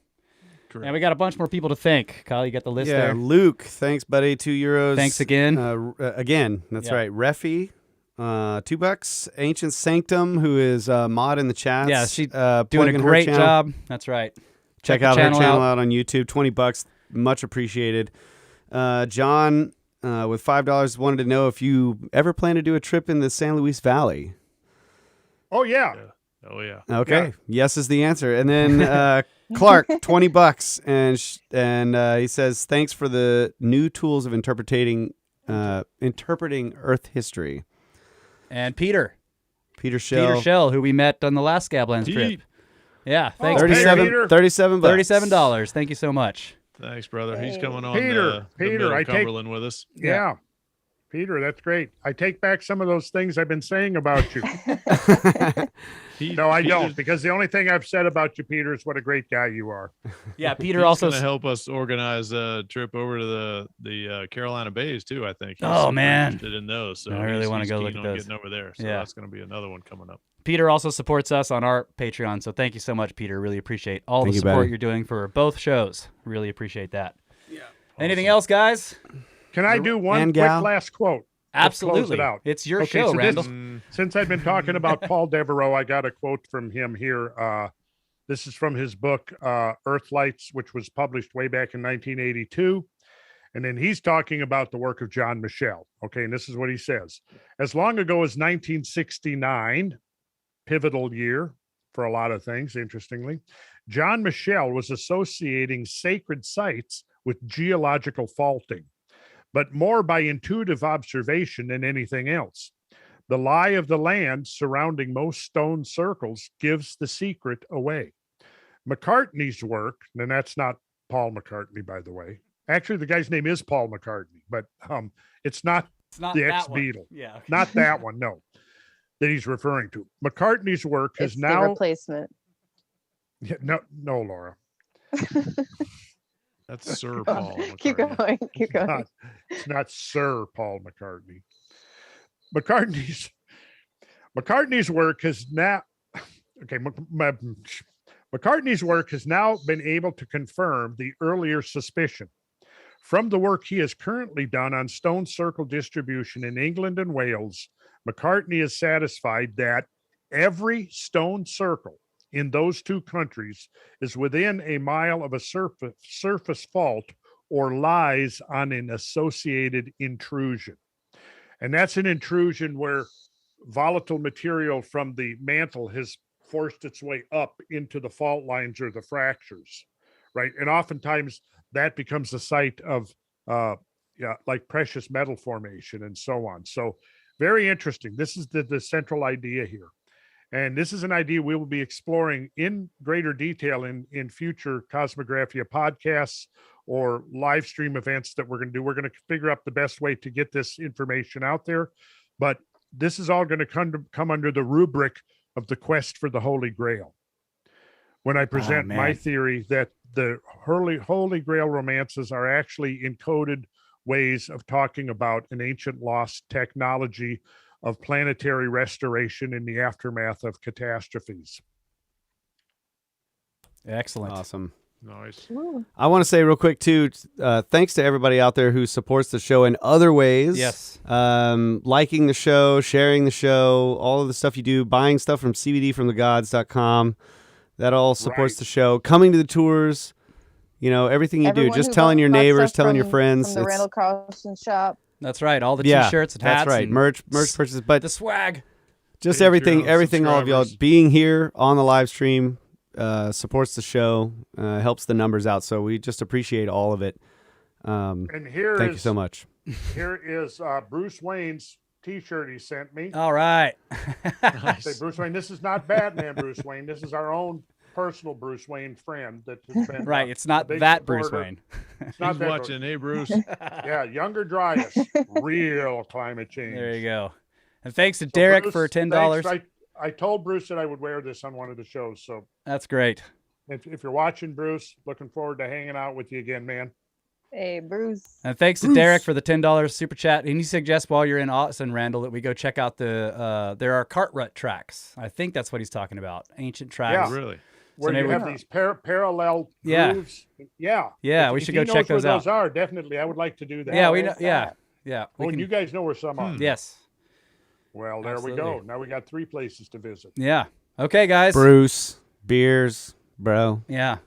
Correct. And we got a bunch more people to thank. Kyle, you got the list Yeah, there. Luke, thanks, buddy. €2. Thanks again. Again, that's right. Refi, $2. Ancient Sanctum, who is mod in the chat. Yeah, she's doing a great job. That's right. Check out her channel out on YouTube. $20, much appreciated. John, with $5, wanted to know if you ever plan to do a trip in the San Luis Valley. Oh yeah. Oh yeah. Okay. Yeah. Yes is the answer. And then Clark, $20, and he says thanks for the new tools of interpreting Earth history. And Peter Shell, who we met on the last Scablands trip. Yeah, thanks. $37. $37. Thank you so much. Thanks, brother. He's coming on Peter, the Cumberland with us. Yeah. Peter, that's great. I take back some of those things I've been saying about you. No, I don't, because the only thing I've said about you, Peter, is what a great guy you are. Yeah, Peter He's also going to help us organize a trip over to the Carolina Bays too. I think. He's man, interested in those. So I really want to go look at those. Getting over there. So that's going to be another one coming up. Peter also supports us on our Patreon, so thank you so much, Peter. Really appreciate all the support you're doing for both shows. Really appreciate that. Yeah. Awesome. Anything else, guys? Can I do one quick last quote? Absolutely. Close it out. It's your show, so Randall. Since I've been talking about Paul Devereaux, I got a quote from him here. This is from his book, Earthlights, which was published way back in 1982. And then he's talking about the work of John Michell. Okay, and this is what he says. As long ago as 1969, pivotal year for a lot of things, interestingly, John Michell was associating sacred sites with geological faulting, but more by intuitive observation than anything else. The lie of the land surrounding most stone circles gives the secret away. McCartney's work, and that's not Paul McCartney, by the way. Actually, the guy's name is Paul McCartney, but it's not the ex-Beatle. Yeah. Not that one, no, that he's referring to. McCartney's work has it's now... the replacement. Yeah, no, Laura. That's Sir Paul McCartney. Keep going. It's not Sir Paul McCartney. McCartney's work has now... Okay, McCartney's work has now been able to confirm the earlier suspicion. From the work he has currently done on stone circle distribution in England and Wales, McCartney is satisfied that every stone circle in those two countries is within a mile of a surface fault or lies on an associated intrusion. And that's an intrusion where volatile material from the mantle has forced its way up into the fault lines or the fractures, right? And oftentimes that becomes the site of like precious metal formation and so on. So very interesting. This is the central idea here. And this is an idea we will be exploring in greater detail in future Cosmographia podcasts or live stream events that we're going to do. We're going to figure out the best way to get this information out there. But this is all going to come under the rubric of the quest for the Holy Grail. When I present my theory that the Holy Grail romances are actually encoded ways of talking about an ancient lost technology of planetary restoration in the aftermath of catastrophes. Excellent. Awesome. Nice. I want to say real quick too, thanks to everybody out there who supports the show in other ways. Yes. Liking the show, sharing the show, all of the stuff you do, buying stuff from cbdfromthegods.com. That all supports the show. Coming to the tours, everything you do, just telling your neighbors, telling your friends. From the Randall Carlson shop. That's right. All the t-shirts and hats. That's right. And merch purchases, but the swag. Just Patreon everything all of y'all subscribers. being here on the live stream supports the show, helps the numbers out. So we just appreciate all of it. And Thank you so much. Here is Bruce Wayne's T-shirt he sent me. All right. Say, Bruce Wayne, this is not Batman, Bruce Wayne. This is our own personal Bruce Wayne friend that has been Right. It's not big that Bruce supporter. Wayne. It's not He's that watching. Hey, Bruce. Yeah, younger Dryas, real climate change. There you go. And thanks to So Derek Bruce, for $10. thanks. I told Bruce that I would wear this on one of the shows. So That's great. if you're watching, Bruce, looking forward to hanging out with you again, man. Hey, Bruce. And thanks to Derek for the $10 super chat. And he suggests while you're in Austin, Randall, that we go check out there are Cartwright tracks. I think that's what he's talking about. Ancient tracks. Yeah. Really? Where maybe you have these parallel grooves. Yeah. Yeah, If- we if should he go check knows those where out. Those are definitely. I would like to do that. Yeah, we know. Yeah. Yeah. we Well, can- you guys know where some are. Yes. Well, there we Absolutely. go. Now we got 3 places to visit. Yeah. Okay, guys. Bruce, beers, bro. Yeah.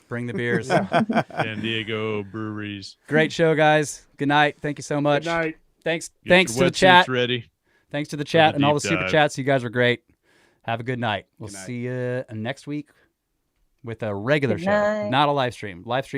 Bring the beers. San Diego breweries. Great show, guys. Good night. Thank you so much. Good night. Thanks. Get Thanks your to the wetsuits chat. ready. Thanks to the chat and all the deep super dive. chats. You guys were great. Have a good night. We'll Good night. see you next week with a regular Good show, night. not a live stream. Live stream